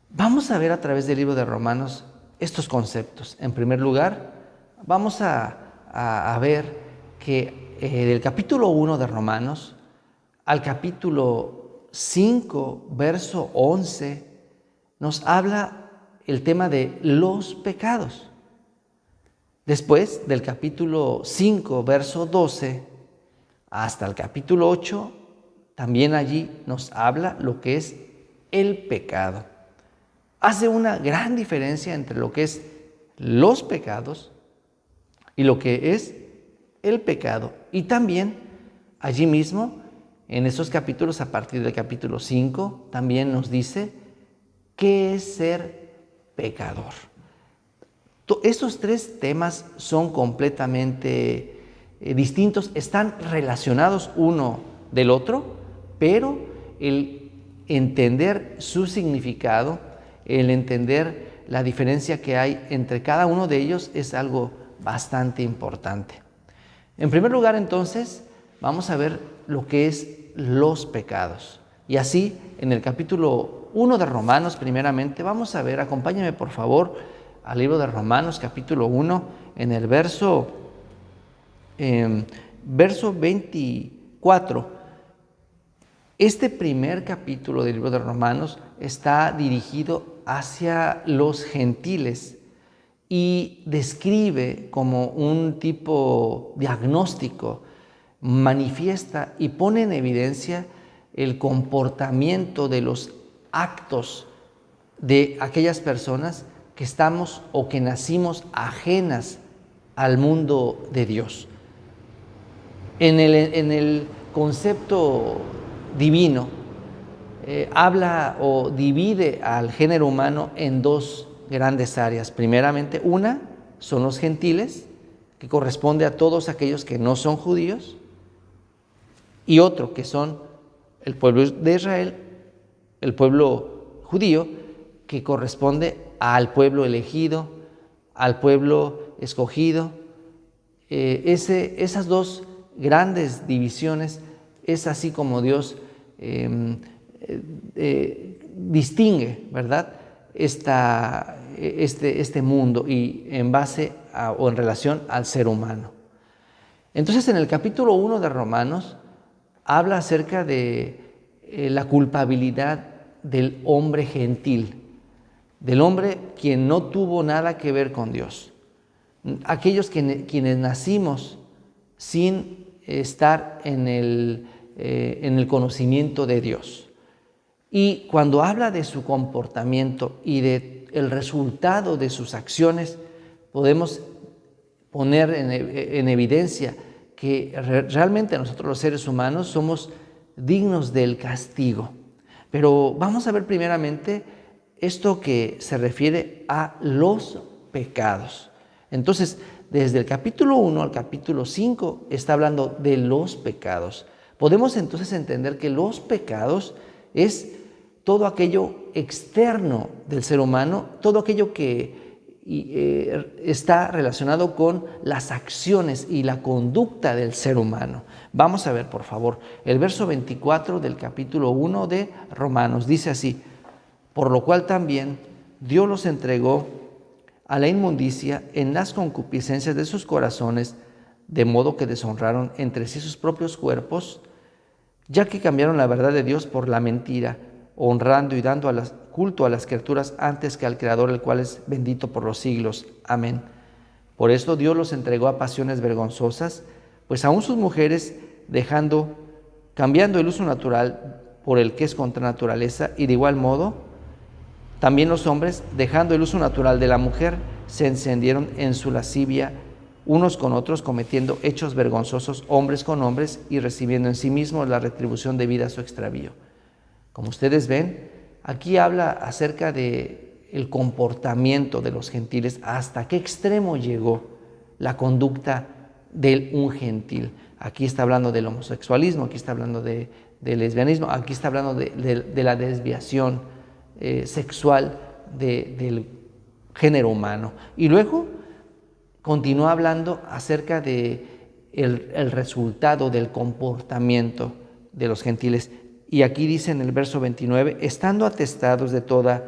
Vamos a ver a través del libro de Romanos estos conceptos. En primer lugar, vamos a ver que del capítulo 1 de Romanos al capítulo 5, verso 11, nos habla el tema de los pecados. Después del capítulo 5, verso 12, hasta el capítulo 8, también allí nos habla lo que es el pecado. hace una gran diferencia entre lo que es los pecados y lo que es el pecado. Y también allí mismo, en esos capítulos, a partir del capítulo 5, también nos dice qué es ser pecador. Estos tres temas son completamente distintos, están relacionados uno del otro, pero el entender su significado, el entender la diferencia que hay entre cada uno de ellos es algo bastante importante. En primer lugar, entonces, vamos a ver lo que es los pecados. Y así, en el capítulo 1 de Romanos, primeramente, vamos a ver, acompáñame por favor al libro de Romanos, capítulo 1, en el verso 24. Este primer capítulo del libro de Romanos está dirigido hacia los gentiles y describe como un tipo diagnóstico, manifiesta y pone en evidencia el comportamiento de los actos de aquellas personas que estamos o que nacimos ajenas al mundo de Dios. En el concepto divino, habla o divide al género humano en dos grandes áreas. Primeramente, una son los gentiles, que corresponde a todos aquellos que no son judíos, y otro que son el pueblo de Israel, el pueblo judío, que corresponde al pueblo elegido, al pueblo escogido. Esas dos grandes divisiones es así como Dios distingue, ¿verdad?, este mundo y en base o en relación al ser humano. Entonces, en el capítulo 1 de Romanos habla acerca de la culpabilidad del hombre gentil, del hombre quien no tuvo nada que ver con Dios. Aquellos quienes nacimos sin estar en el conocimiento de Dios. Y cuando habla de su comportamiento y del resultado de sus acciones, podemos poner en evidencia que realmente nosotros los seres humanos somos dignos del castigo. Pero vamos a ver primeramente esto que se refiere a los pecados. Entonces, desde el capítulo 1 al capítulo 5 está hablando de los pecados. Podemos entonces entender que los pecados es todo aquello externo del ser humano, todo aquello que está relacionado con las acciones y la conducta del ser humano. Vamos a ver, por favor, el verso 24 del capítulo 1 de Romanos. Dice así: por lo cual también Dios los entregó a la inmundicia en las concupiscencias de sus corazones, de modo que deshonraron entre sí sus propios cuerpos, ya que cambiaron la verdad de Dios por la mentira, honrando y dando culto a las criaturas antes que al Creador, el cual es bendito por los siglos. Amén. Por esto Dios los entregó a pasiones vergonzosas, pues aún sus mujeres, cambiando el uso natural por el que es contra naturaleza, y de igual modo, también los hombres, dejando el uso natural de la mujer, se encendieron en su lascivia unos con otros, cometiendo hechos vergonzosos hombres con hombres y recibiendo en sí mismos la retribución debida a su extravío. Como ustedes ven, aquí habla acerca de el comportamiento de los gentiles, hasta qué extremo llegó la conducta de un gentil. Aquí está hablando del homosexualismo, aquí está hablando del lesbianismo, aquí está hablando de la desviación sexual del género humano. Y luego continúa hablando acerca de el resultado del comportamiento de los gentiles. Y aquí dice en el verso 29, estando atestados de toda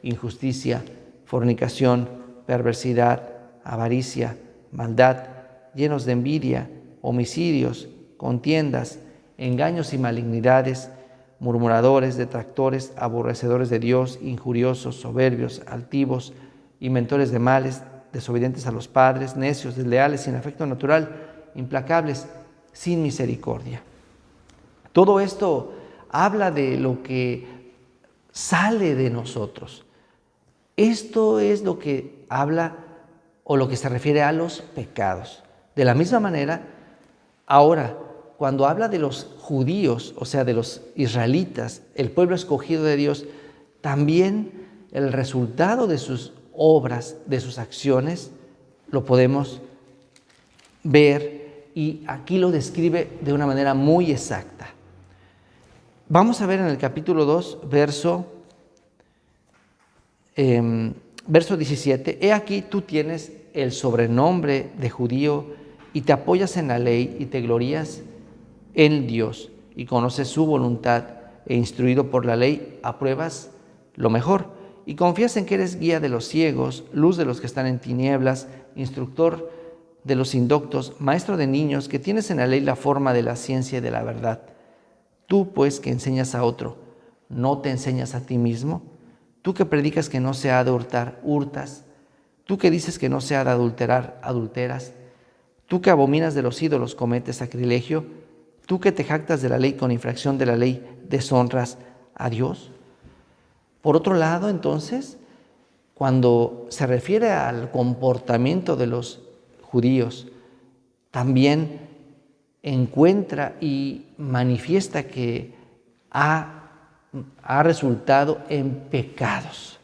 injusticia, fornicación, perversidad, avaricia, maldad, llenos de envidia, homicidios, contiendas, engaños y malignidades, murmuradores, detractores, aborrecedores de Dios, injuriosos, soberbios, altivos, inventores de males, desobedientes a los padres, necios, desleales, sin afecto natural, implacables, sin misericordia. Todo esto habla de lo que sale de nosotros. Esto es lo que habla o lo que se refiere a los pecados. De la misma manera, ahora, cuando habla de los judíos, o sea, de los israelitas, el pueblo escogido de Dios, también el resultado de sus obras, de sus acciones, lo podemos ver y aquí lo describe de una manera muy exacta. Vamos a ver en el capítulo 2, verso 17. He aquí tú tienes el sobrenombre de judío y te apoyas en la ley y te glorías en Dios y conoces su voluntad e instruido por la ley apruebas lo mejor y confías en que eres guía de los ciegos, luz de los que están en tinieblas, instructor de los indoctos, maestro de niños, que tienes en la ley la forma de la ciencia y de la verdad. Tú, pues, que enseñas a otro, ¿no te enseñas a ti mismo? Tú que predicas que no se ha de hurtar, hurtas. Tú que dices que no se ha de adulterar, adulteras. Tú que abominas de los ídolos, cometes sacrilegio. Tú que te jactas de la ley con infracción de la ley, deshonras a Dios. Por otro lado, entonces, cuando se refiere al comportamiento de los judíos, también encuentra y manifiesta que ha resultado en pecados.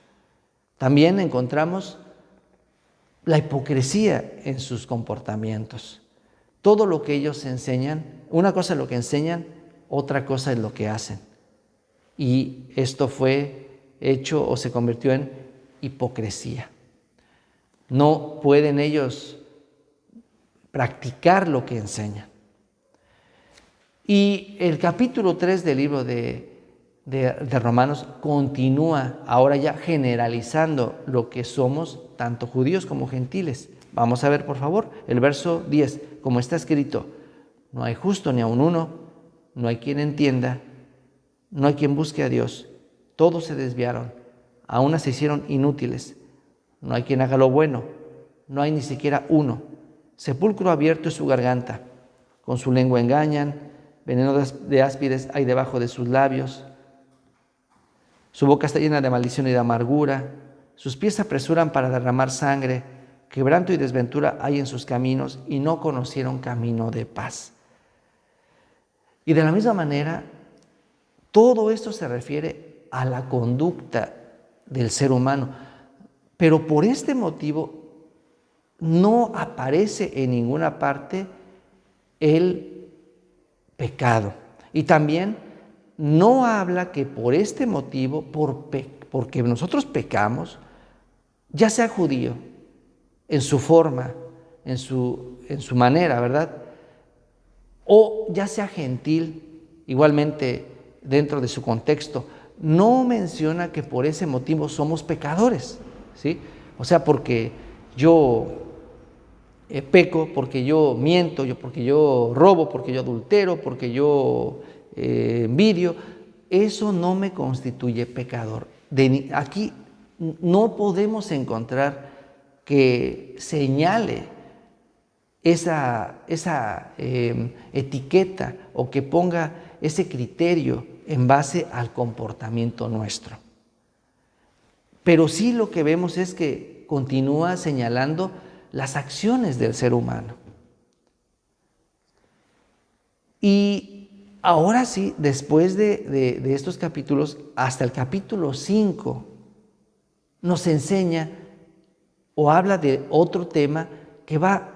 También encontramos la hipocresía en sus comportamientos. Todo lo que ellos enseñan, una cosa es lo que enseñan, otra cosa es lo que hacen. Y esto fue hecho o se convirtió en hipocresía. No pueden ellos practicar lo que enseñan. Y el capítulo 3 del libro de Romanos continúa ahora ya generalizando lo que somos, tanto judíos como gentiles. Vamos a ver, por favor, el verso 10, como está escrito: no hay justo ni aun uno, no hay quien entienda, no hay quien busque a Dios. Todos se desviaron, a unas se hicieron inútiles. No hay quien haga lo bueno, no hay ni siquiera uno. Sepulcro abierto es su garganta, con su lengua engañan, veneno de áspides hay debajo de sus labios. Su boca está llena de maldición y de amargura. Sus pies se apresuran para derramar sangre. Quebranto y desventura hay en sus caminos y no conocieron camino de paz. Y de la misma manera, todo esto se refiere a la conducta del ser humano. Pero por este motivo no aparece en ninguna parte el pecado. Y también no habla que por este motivo, porque nosotros pecamos, ya sea judío, en su forma, en su manera, ¿verdad? O ya sea gentil, igualmente dentro de su contexto, no menciona que por ese motivo somos pecadores, ¿sí? O sea, porque yo peco, porque yo miento, porque yo robo, porque yo adultero, porque yo envidio, eso no me constituye pecador. Aquí no podemos encontrar que señale esa etiqueta o que ponga ese criterio en base al comportamiento nuestro. Pero sí lo que vemos es que continúa señalando las acciones del ser humano. Y ahora sí, después de estos capítulos, hasta el capítulo 5, nos enseña o habla de otro tema que va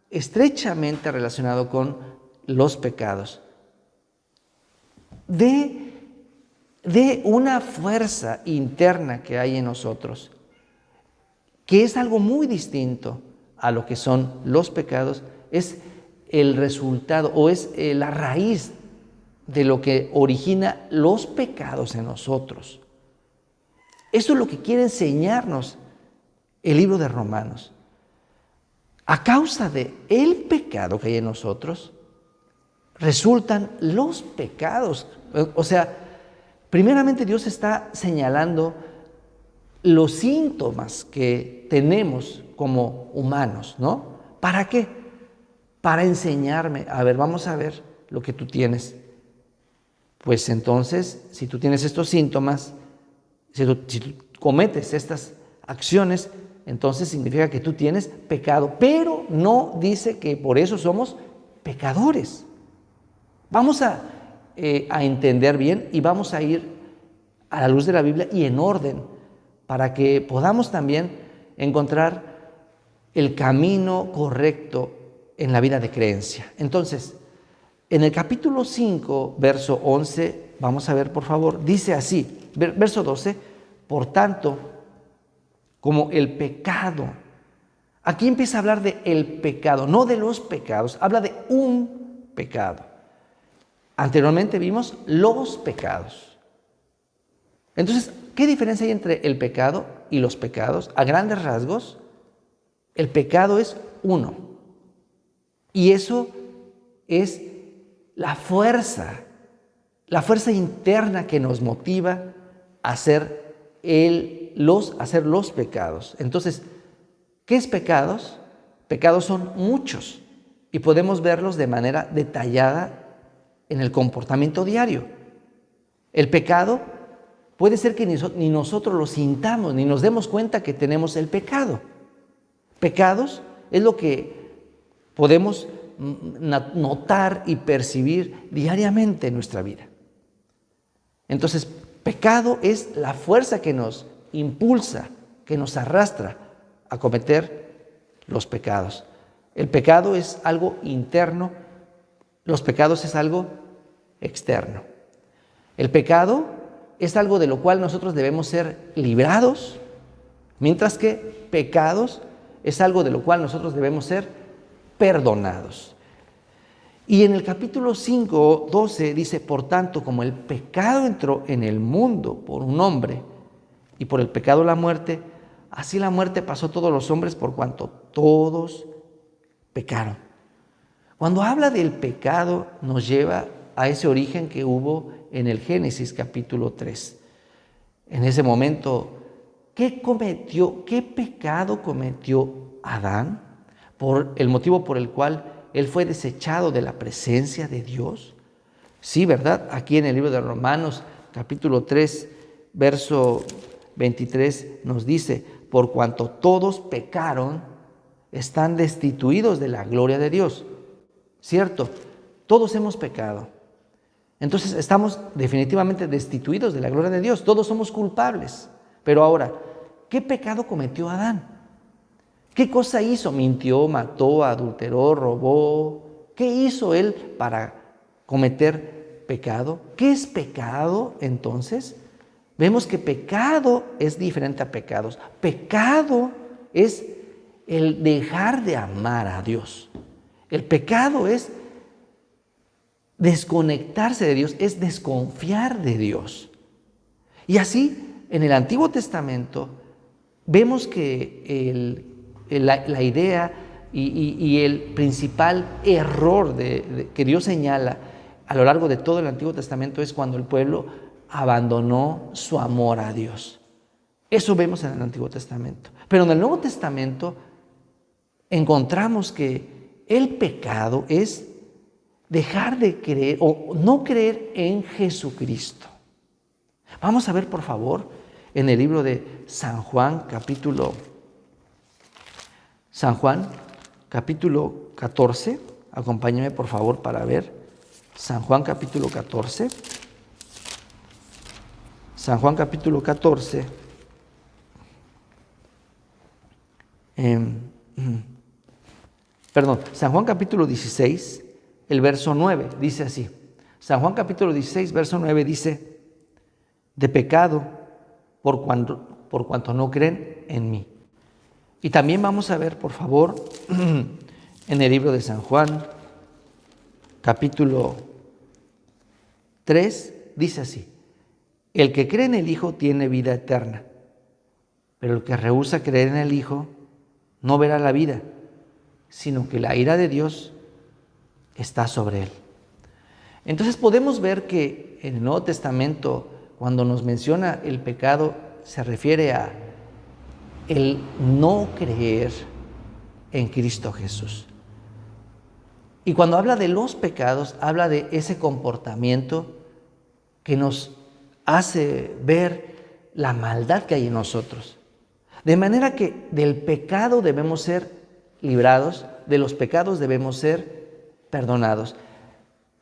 estrechamente relacionado con los pecados. De una fuerza interna que hay en nosotros, que es algo muy distinto a lo que son los pecados, es el resultado o es la raíz de lo que origina los pecados en nosotros. Eso es lo que quiere enseñarnos el libro de Romanos. A causa de el pecado que hay en nosotros, resultan los pecados. O sea, primeramente Dios está señalando los síntomas que tenemos como humanos, ¿no? ¿Para qué? Para enseñarme. A ver, vamos a ver lo que tú tienes. Pues entonces, si tú tienes estos síntomas, si tú cometes estas acciones, entonces significa que tú tienes pecado, pero no dice que por eso somos pecadores. Vamos a entender bien y vamos a ir a la luz de la Biblia y en orden para que podamos también encontrar el camino correcto en la vida de creencia. Entonces, en el capítulo 5, verso 11, vamos a ver por favor, dice así, verso 12, por tanto, como el pecado, aquí empieza a hablar de el pecado, no de los pecados, habla de un pecado. Anteriormente vimos los pecados. Entonces, ¿qué diferencia hay entre el pecado y los pecados? A grandes rasgos, el pecado es uno. Y eso es la fuerza interna que nos motiva a hacer los pecados. Entonces, ¿qué es pecados? Pecados son muchos y podemos verlos de manera detallada en el comportamiento diario. El pecado puede ser que ni nosotros lo sintamos, ni nos demos cuenta que tenemos el pecado. Pecados es lo que podemos notar y percibir diariamente en nuestra vida. Entonces, pecado es la fuerza que nos impulsa, que nos arrastra a cometer los pecados. El pecado es algo interno, los pecados es algo externo. El pecado es algo de lo cual nosotros debemos ser librados, mientras que pecados es algo de lo cual nosotros debemos ser perdonados. Y en el capítulo 5, 12 dice, por tanto, como el pecado entró en el mundo por un hombre, y por el pecado la muerte, así la muerte pasó a todos los hombres por cuanto todos pecaron. Cuando habla del pecado, nos lleva a ese origen que hubo en el Génesis capítulo 3. En ese momento, ¿qué pecado cometió Adán? Por el motivo por el cual él fue desechado de la presencia de Dios. Sí, ¿verdad? Aquí en el libro de Romanos, capítulo 3, verso 23, nos dice, por cuanto todos pecaron, están destituidos de la gloria de Dios. ¿Cierto? Todos hemos pecado. Entonces estamos definitivamente destituidos de la gloria de Dios. Todos somos culpables. Pero ahora, ¿qué pecado cometió Adán? ¿Qué cosa hizo? Mintió, mató, adulteró, robó. ¿Qué hizo él para cometer pecado? ¿Qué es pecado entonces? Vemos que pecado es diferente a pecados. Pecado es el dejar de amar a Dios. El pecado es desconectarse de Dios, es desconfiar de Dios. Y así, en el Antiguo Testamento, vemos que la idea y el principal error que Dios señala a lo largo de todo el Antiguo Testamento es cuando el pueblo abandonó su amor a Dios. Eso vemos en el Antiguo Testamento. Pero en el Nuevo Testamento encontramos que el pecado es dejar de creer o no creer en Jesucristo. Vamos a ver, por favor, en el libro de San Juan, capítulo 14. Acompáñame, por favor, para ver San Juan, capítulo 14. San Juan, capítulo 14. San Juan capítulo 16, el verso 9, dice así. San Juan capítulo 16, verso 9 dice, de pecado por cuanto no creen en mí. Y también vamos a ver, por favor, en el libro de San Juan, capítulo 3, dice así, el que cree en el Hijo tiene vida eterna, pero el que rehúsa creer en el Hijo no verá la vida, sino que la ira de Dios está sobre él. Entonces podemos ver que en el Nuevo Testamento, cuando nos menciona el pecado, se refiere a el no creer en Cristo Jesús. Y cuando habla de los pecados, habla de ese comportamiento que nos hace ver la maldad que hay en nosotros. De manera que del pecado debemos ser librados, de los pecados debemos ser perdonados.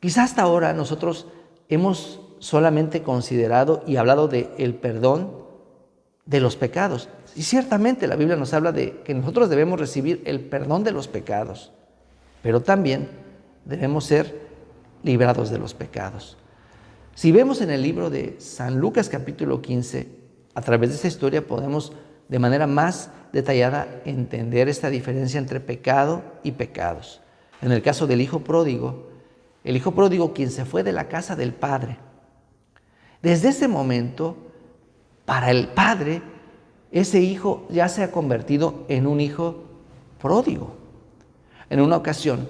Quizás hasta ahora nosotros hemos solamente considerado y hablado del perdón de los pecados. Y ciertamente la Biblia nos habla de que nosotros debemos recibir el perdón de los pecados, pero también debemos ser librados de los pecados. Si vemos en el libro de San Lucas capítulo 15, a través de esta historia podemos de manera más detallada entender esta diferencia entre pecado y pecados. En el caso del hijo pródigo, el hijo pródigo quien se fue de la casa del padre, desde ese momento, para el padre, ese hijo ya se ha convertido en un hijo pródigo. En una ocasión,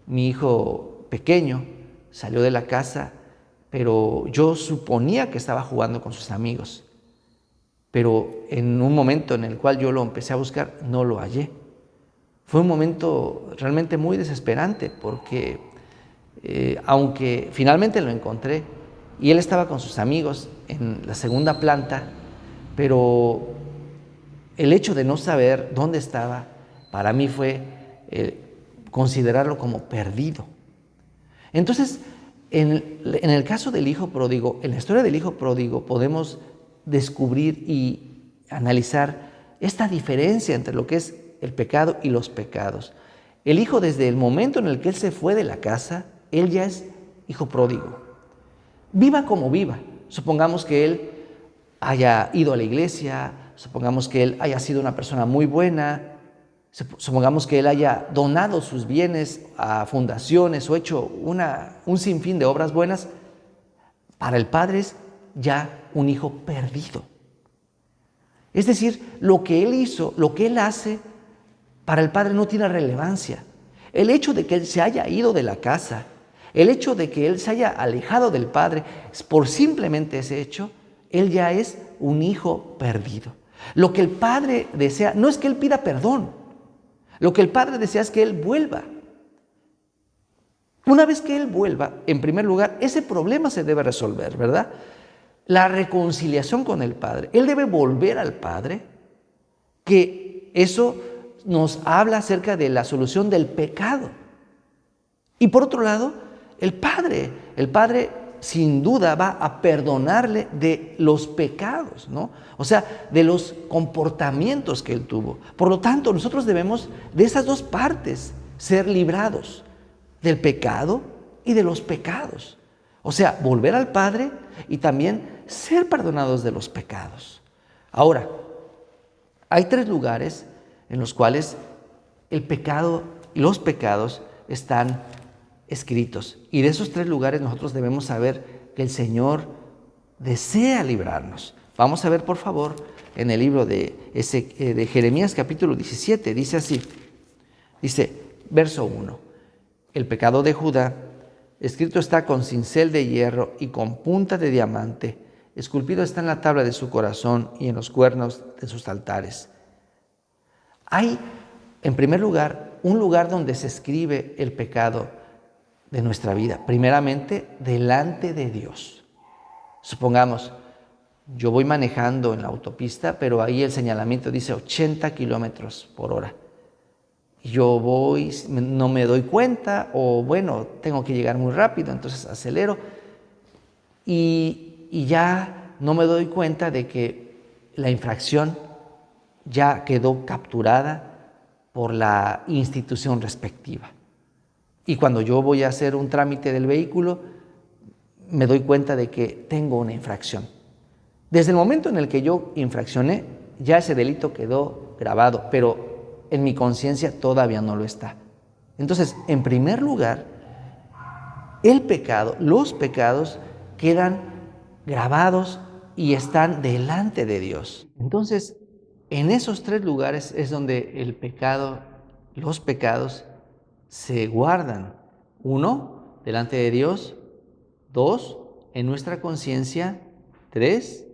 mi hijo pequeño salió de la casa, pero yo suponía que estaba jugando con sus amigos. Pero en un momento en el cual yo lo empecé a buscar, no lo hallé. Fue un momento realmente muy desesperante porque aunque finalmente lo encontré y él estaba con sus amigos en la segunda planta, pero el hecho de no saber dónde estaba, para mí fue considerarlo como perdido. Entonces, en el caso del hijo pródigo, en la historia del hijo pródigo, podemos descubrir y analizar esta diferencia entre lo que es el pecado y los pecados. El hijo, desde el momento en el que él se fue de la casa, él ya es hijo pródigo. Viva como viva. Supongamos que él haya ido a la iglesia, supongamos que él haya sido una persona muy buena, supongamos que él haya donado sus bienes a fundaciones o hecho un sinfín de obras buenas, para el padre es ya un hijo perdido. Es decir, lo que él hizo, lo que él hace, para el padre no tiene relevancia. El hecho de que él se haya ido de la casa, el hecho de que él se haya alejado del padre, por simplemente ese hecho, él ya es un hijo perdido. Lo que el padre desea no es que él pida perdón, lo que el padre desea es que él vuelva. Una vez que él vuelva, en primer lugar, ese problema se debe resolver, ¿verdad? La reconciliación con el padre. Él debe volver al padre, que eso nos habla acerca de la solución del pecado. Y por otro lado, el padre sin duda va a perdonarle de los pecados, ¿no? O sea, de los comportamientos que él tuvo. Por lo tanto, nosotros debemos de esas dos partes ser librados, del pecado y de los pecados. O sea, volver al Padre y también ser perdonados de los pecados. Ahora, hay 3 lugares en los cuales el pecado y los pecados están escritos. Y de esos 3 lugares nosotros debemos saber que el Señor desea librarnos. Vamos a ver, por favor, en el libro de Jeremías capítulo 17, dice así, dice, verso 1, el pecado de Judá, escrito está con cincel de hierro y con punta de diamante, esculpido está en la tabla de su corazón y en los cuernos de sus altares. Hay, en primer lugar, un lugar donde se escribe el pecado de nuestra vida, primeramente delante de Dios. Supongamos, yo voy manejando en la autopista, pero ahí el señalamiento dice 80 kilómetros por hora. Yo voy, no me doy cuenta, o bueno, tengo que llegar muy rápido, entonces acelero y ya no me doy cuenta de que la infracción ya quedó capturada por la institución respectiva. Y cuando yo voy a hacer un trámite del vehículo, me doy cuenta de que tengo una infracción. Desde el momento en el que yo infraccioné, ya ese delito quedó grabado, pero en mi conciencia todavía no lo está. Entonces, en primer lugar, el pecado, los pecados quedan grabados y están delante de Dios. Entonces, en esos 3 lugares es donde el pecado, los pecados se guardan. 1, delante de Dios. 2, en nuestra conciencia. 3,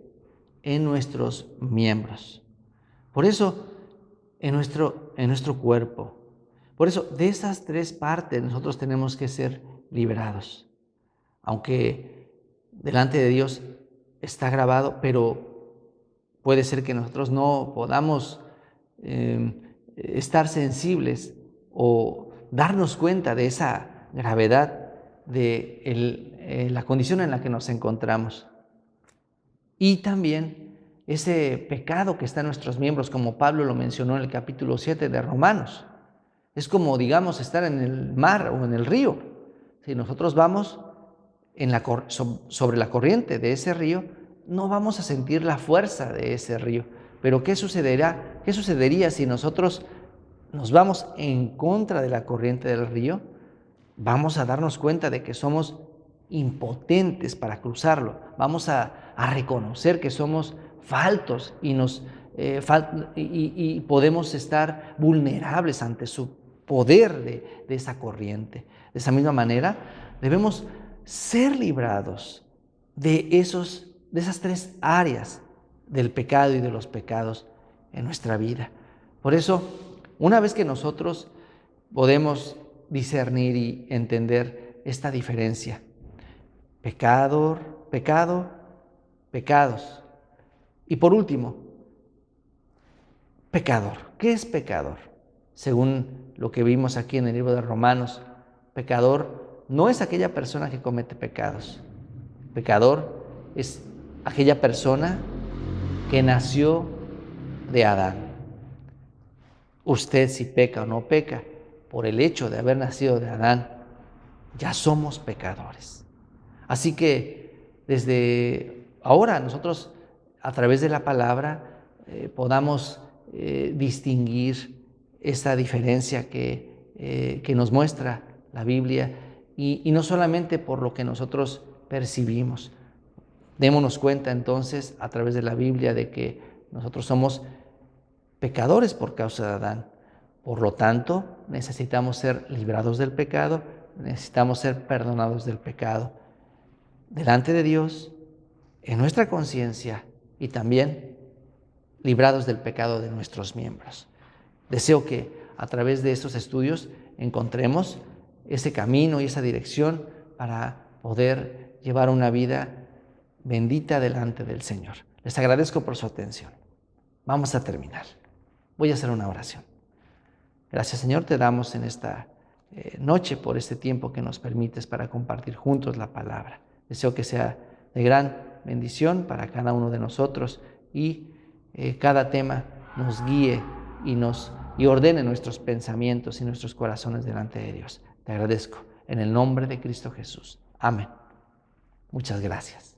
en nuestros miembros. Por eso, en nuestro cuerpo. Por eso, de esas 3 partes nosotros tenemos que ser liberados. Aunque delante de Dios está grabado, pero puede ser que nosotros no podamos estar sensibles o darnos cuenta de esa gravedad de la condición en la que nos encontramos. Y también ese pecado que está en nuestros miembros, como Pablo lo mencionó en el capítulo 7 de Romanos. Es como, digamos, estar en el mar o en el río. Si nosotros vamos sobre la corriente de ese río, no vamos a sentir la fuerza de ese río. Pero ¿qué sucedería si nosotros nos vamos en contra de la corriente del río? Vamos a darnos cuenta de que somos impotentes para cruzarlo. Vamos a reconocer que somos faltos y podemos estar vulnerables ante su poder de esa corriente. De esa misma manera, debemos ser librados de esas tres áreas del pecado y de los pecados en nuestra vida. Por eso, una vez que nosotros podemos discernir y entender esta diferencia, pecado, pecados. Y por último, pecador. ¿Qué es pecador? Según lo que vimos aquí en el libro de Romanos, pecador no es aquella persona que comete pecados. Pecador es aquella persona que nació de Adán. Usted, si peca o no peca, por el hecho de haber nacido de Adán, ya somos pecadores. Así que desde ahora nosotros, a través de la palabra, podamos distinguir esa diferencia que nos muestra la Biblia y no solamente por lo que nosotros percibimos. Démonos cuenta entonces a través de la Biblia de que nosotros somos pecadores por causa de Adán. Por lo tanto, necesitamos ser librados del pecado, necesitamos ser perdonados del pecado delante de Dios, en nuestra conciencia y también librados del pecado de nuestros miembros. Deseo que a través de estos estudios encontremos ese camino y esa dirección para poder llevar una vida bendita delante del Señor. Les agradezco por su atención. Vamos a terminar. Voy a hacer una oración. Gracias, Señor, te damos en esta noche por este tiempo que nos permites para compartir juntos la palabra. Deseo que sea de gran bendición para cada uno de nosotros y cada tema nos guíe y ordene nuestros pensamientos y nuestros corazones delante de Dios. Te agradezco en el nombre de Cristo Jesús. Amén. Muchas gracias.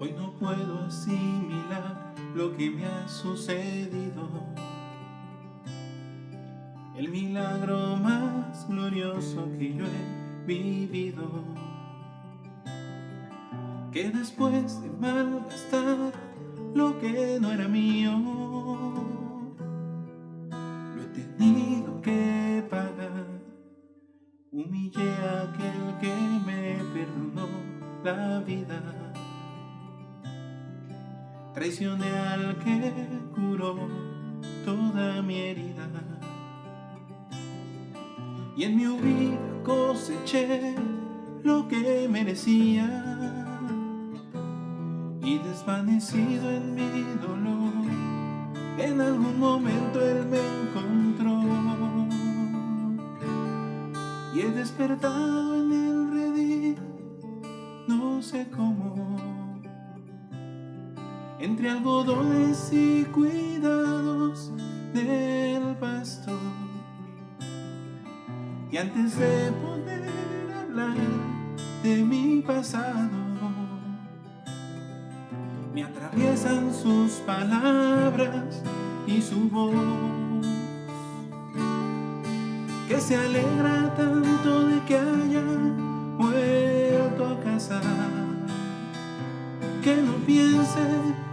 Hoy no puedo asimilar lo que me ha sucedido. El milagro más glorioso que yo he vivido. Que después de malgastar lo que no era mío, lo he tenido que pagar. Humillé a aquel que me perdonó la vida. Traicioné al que curó toda mi herida. Y en mi huida coseché lo que merecía. Y desvanecido en mi dolor, en algún momento Él me encontró. Y he despertado en el redil, no sé cómo, entre algodones y cuidados del pastor. Y antes de poder hablar de mi pasado, me atraviesan sus palabras y su voz, que se alegra tanto de que haya vuelto a casa, que no piense,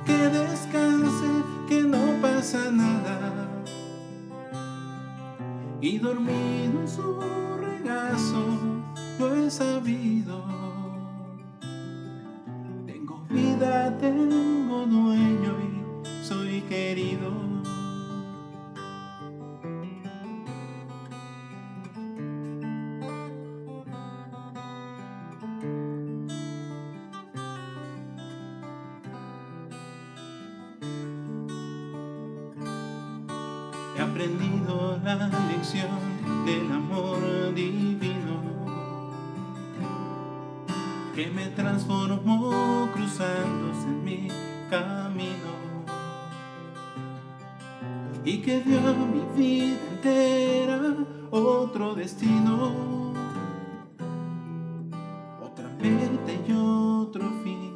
que descanse, que no pasa nada. Y dormido en su regazo lo he sabido. Tengo vida aprendido la lección del amor divino que me transformó cruzándose en mi camino y que dio a mi vida entera otro destino, otra meta y otro fin.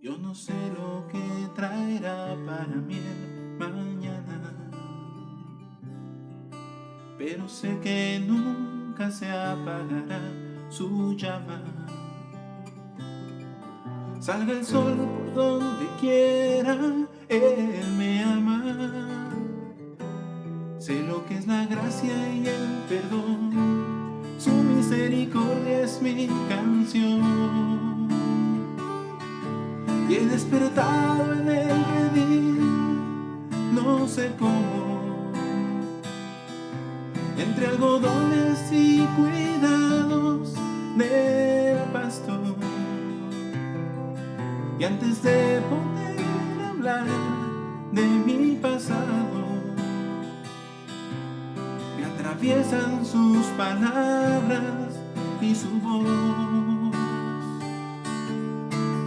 Yo no sé lo que traerá para mí el mañana, pero sé que nunca se apagará su llama. Salga el sol por donde quiera, Él me ama. Sé lo que es la gracia y el perdón, su misericordia es mi canción. Y he despertado en el redil, no sé cómo, entre algodones y cuidados del pastor. Y antes de poder hablar de mi pasado, me atraviesan sus palabras y su voz,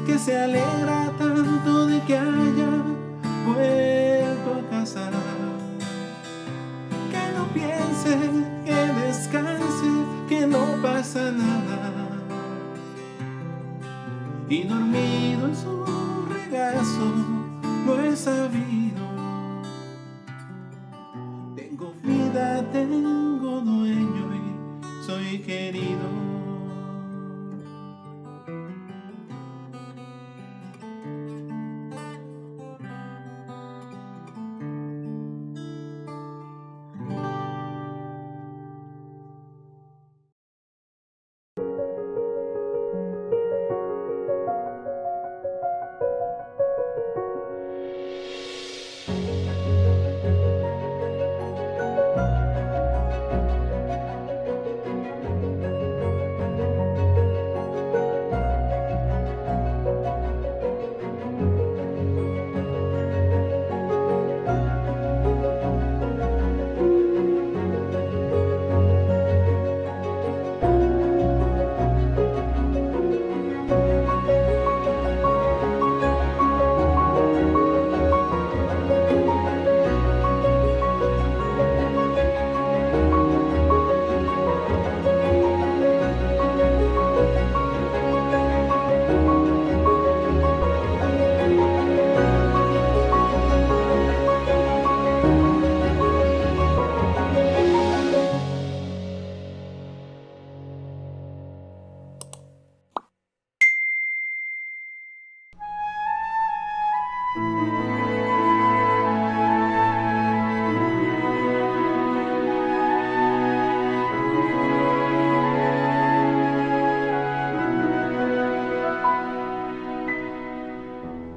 que se alegra tanto de que haya vuelto a casa, que no piense, que descanse, que no pasa nada. Y dormido en su regazo lo he sabido. Tengo vida, tengo dueño y soy querido.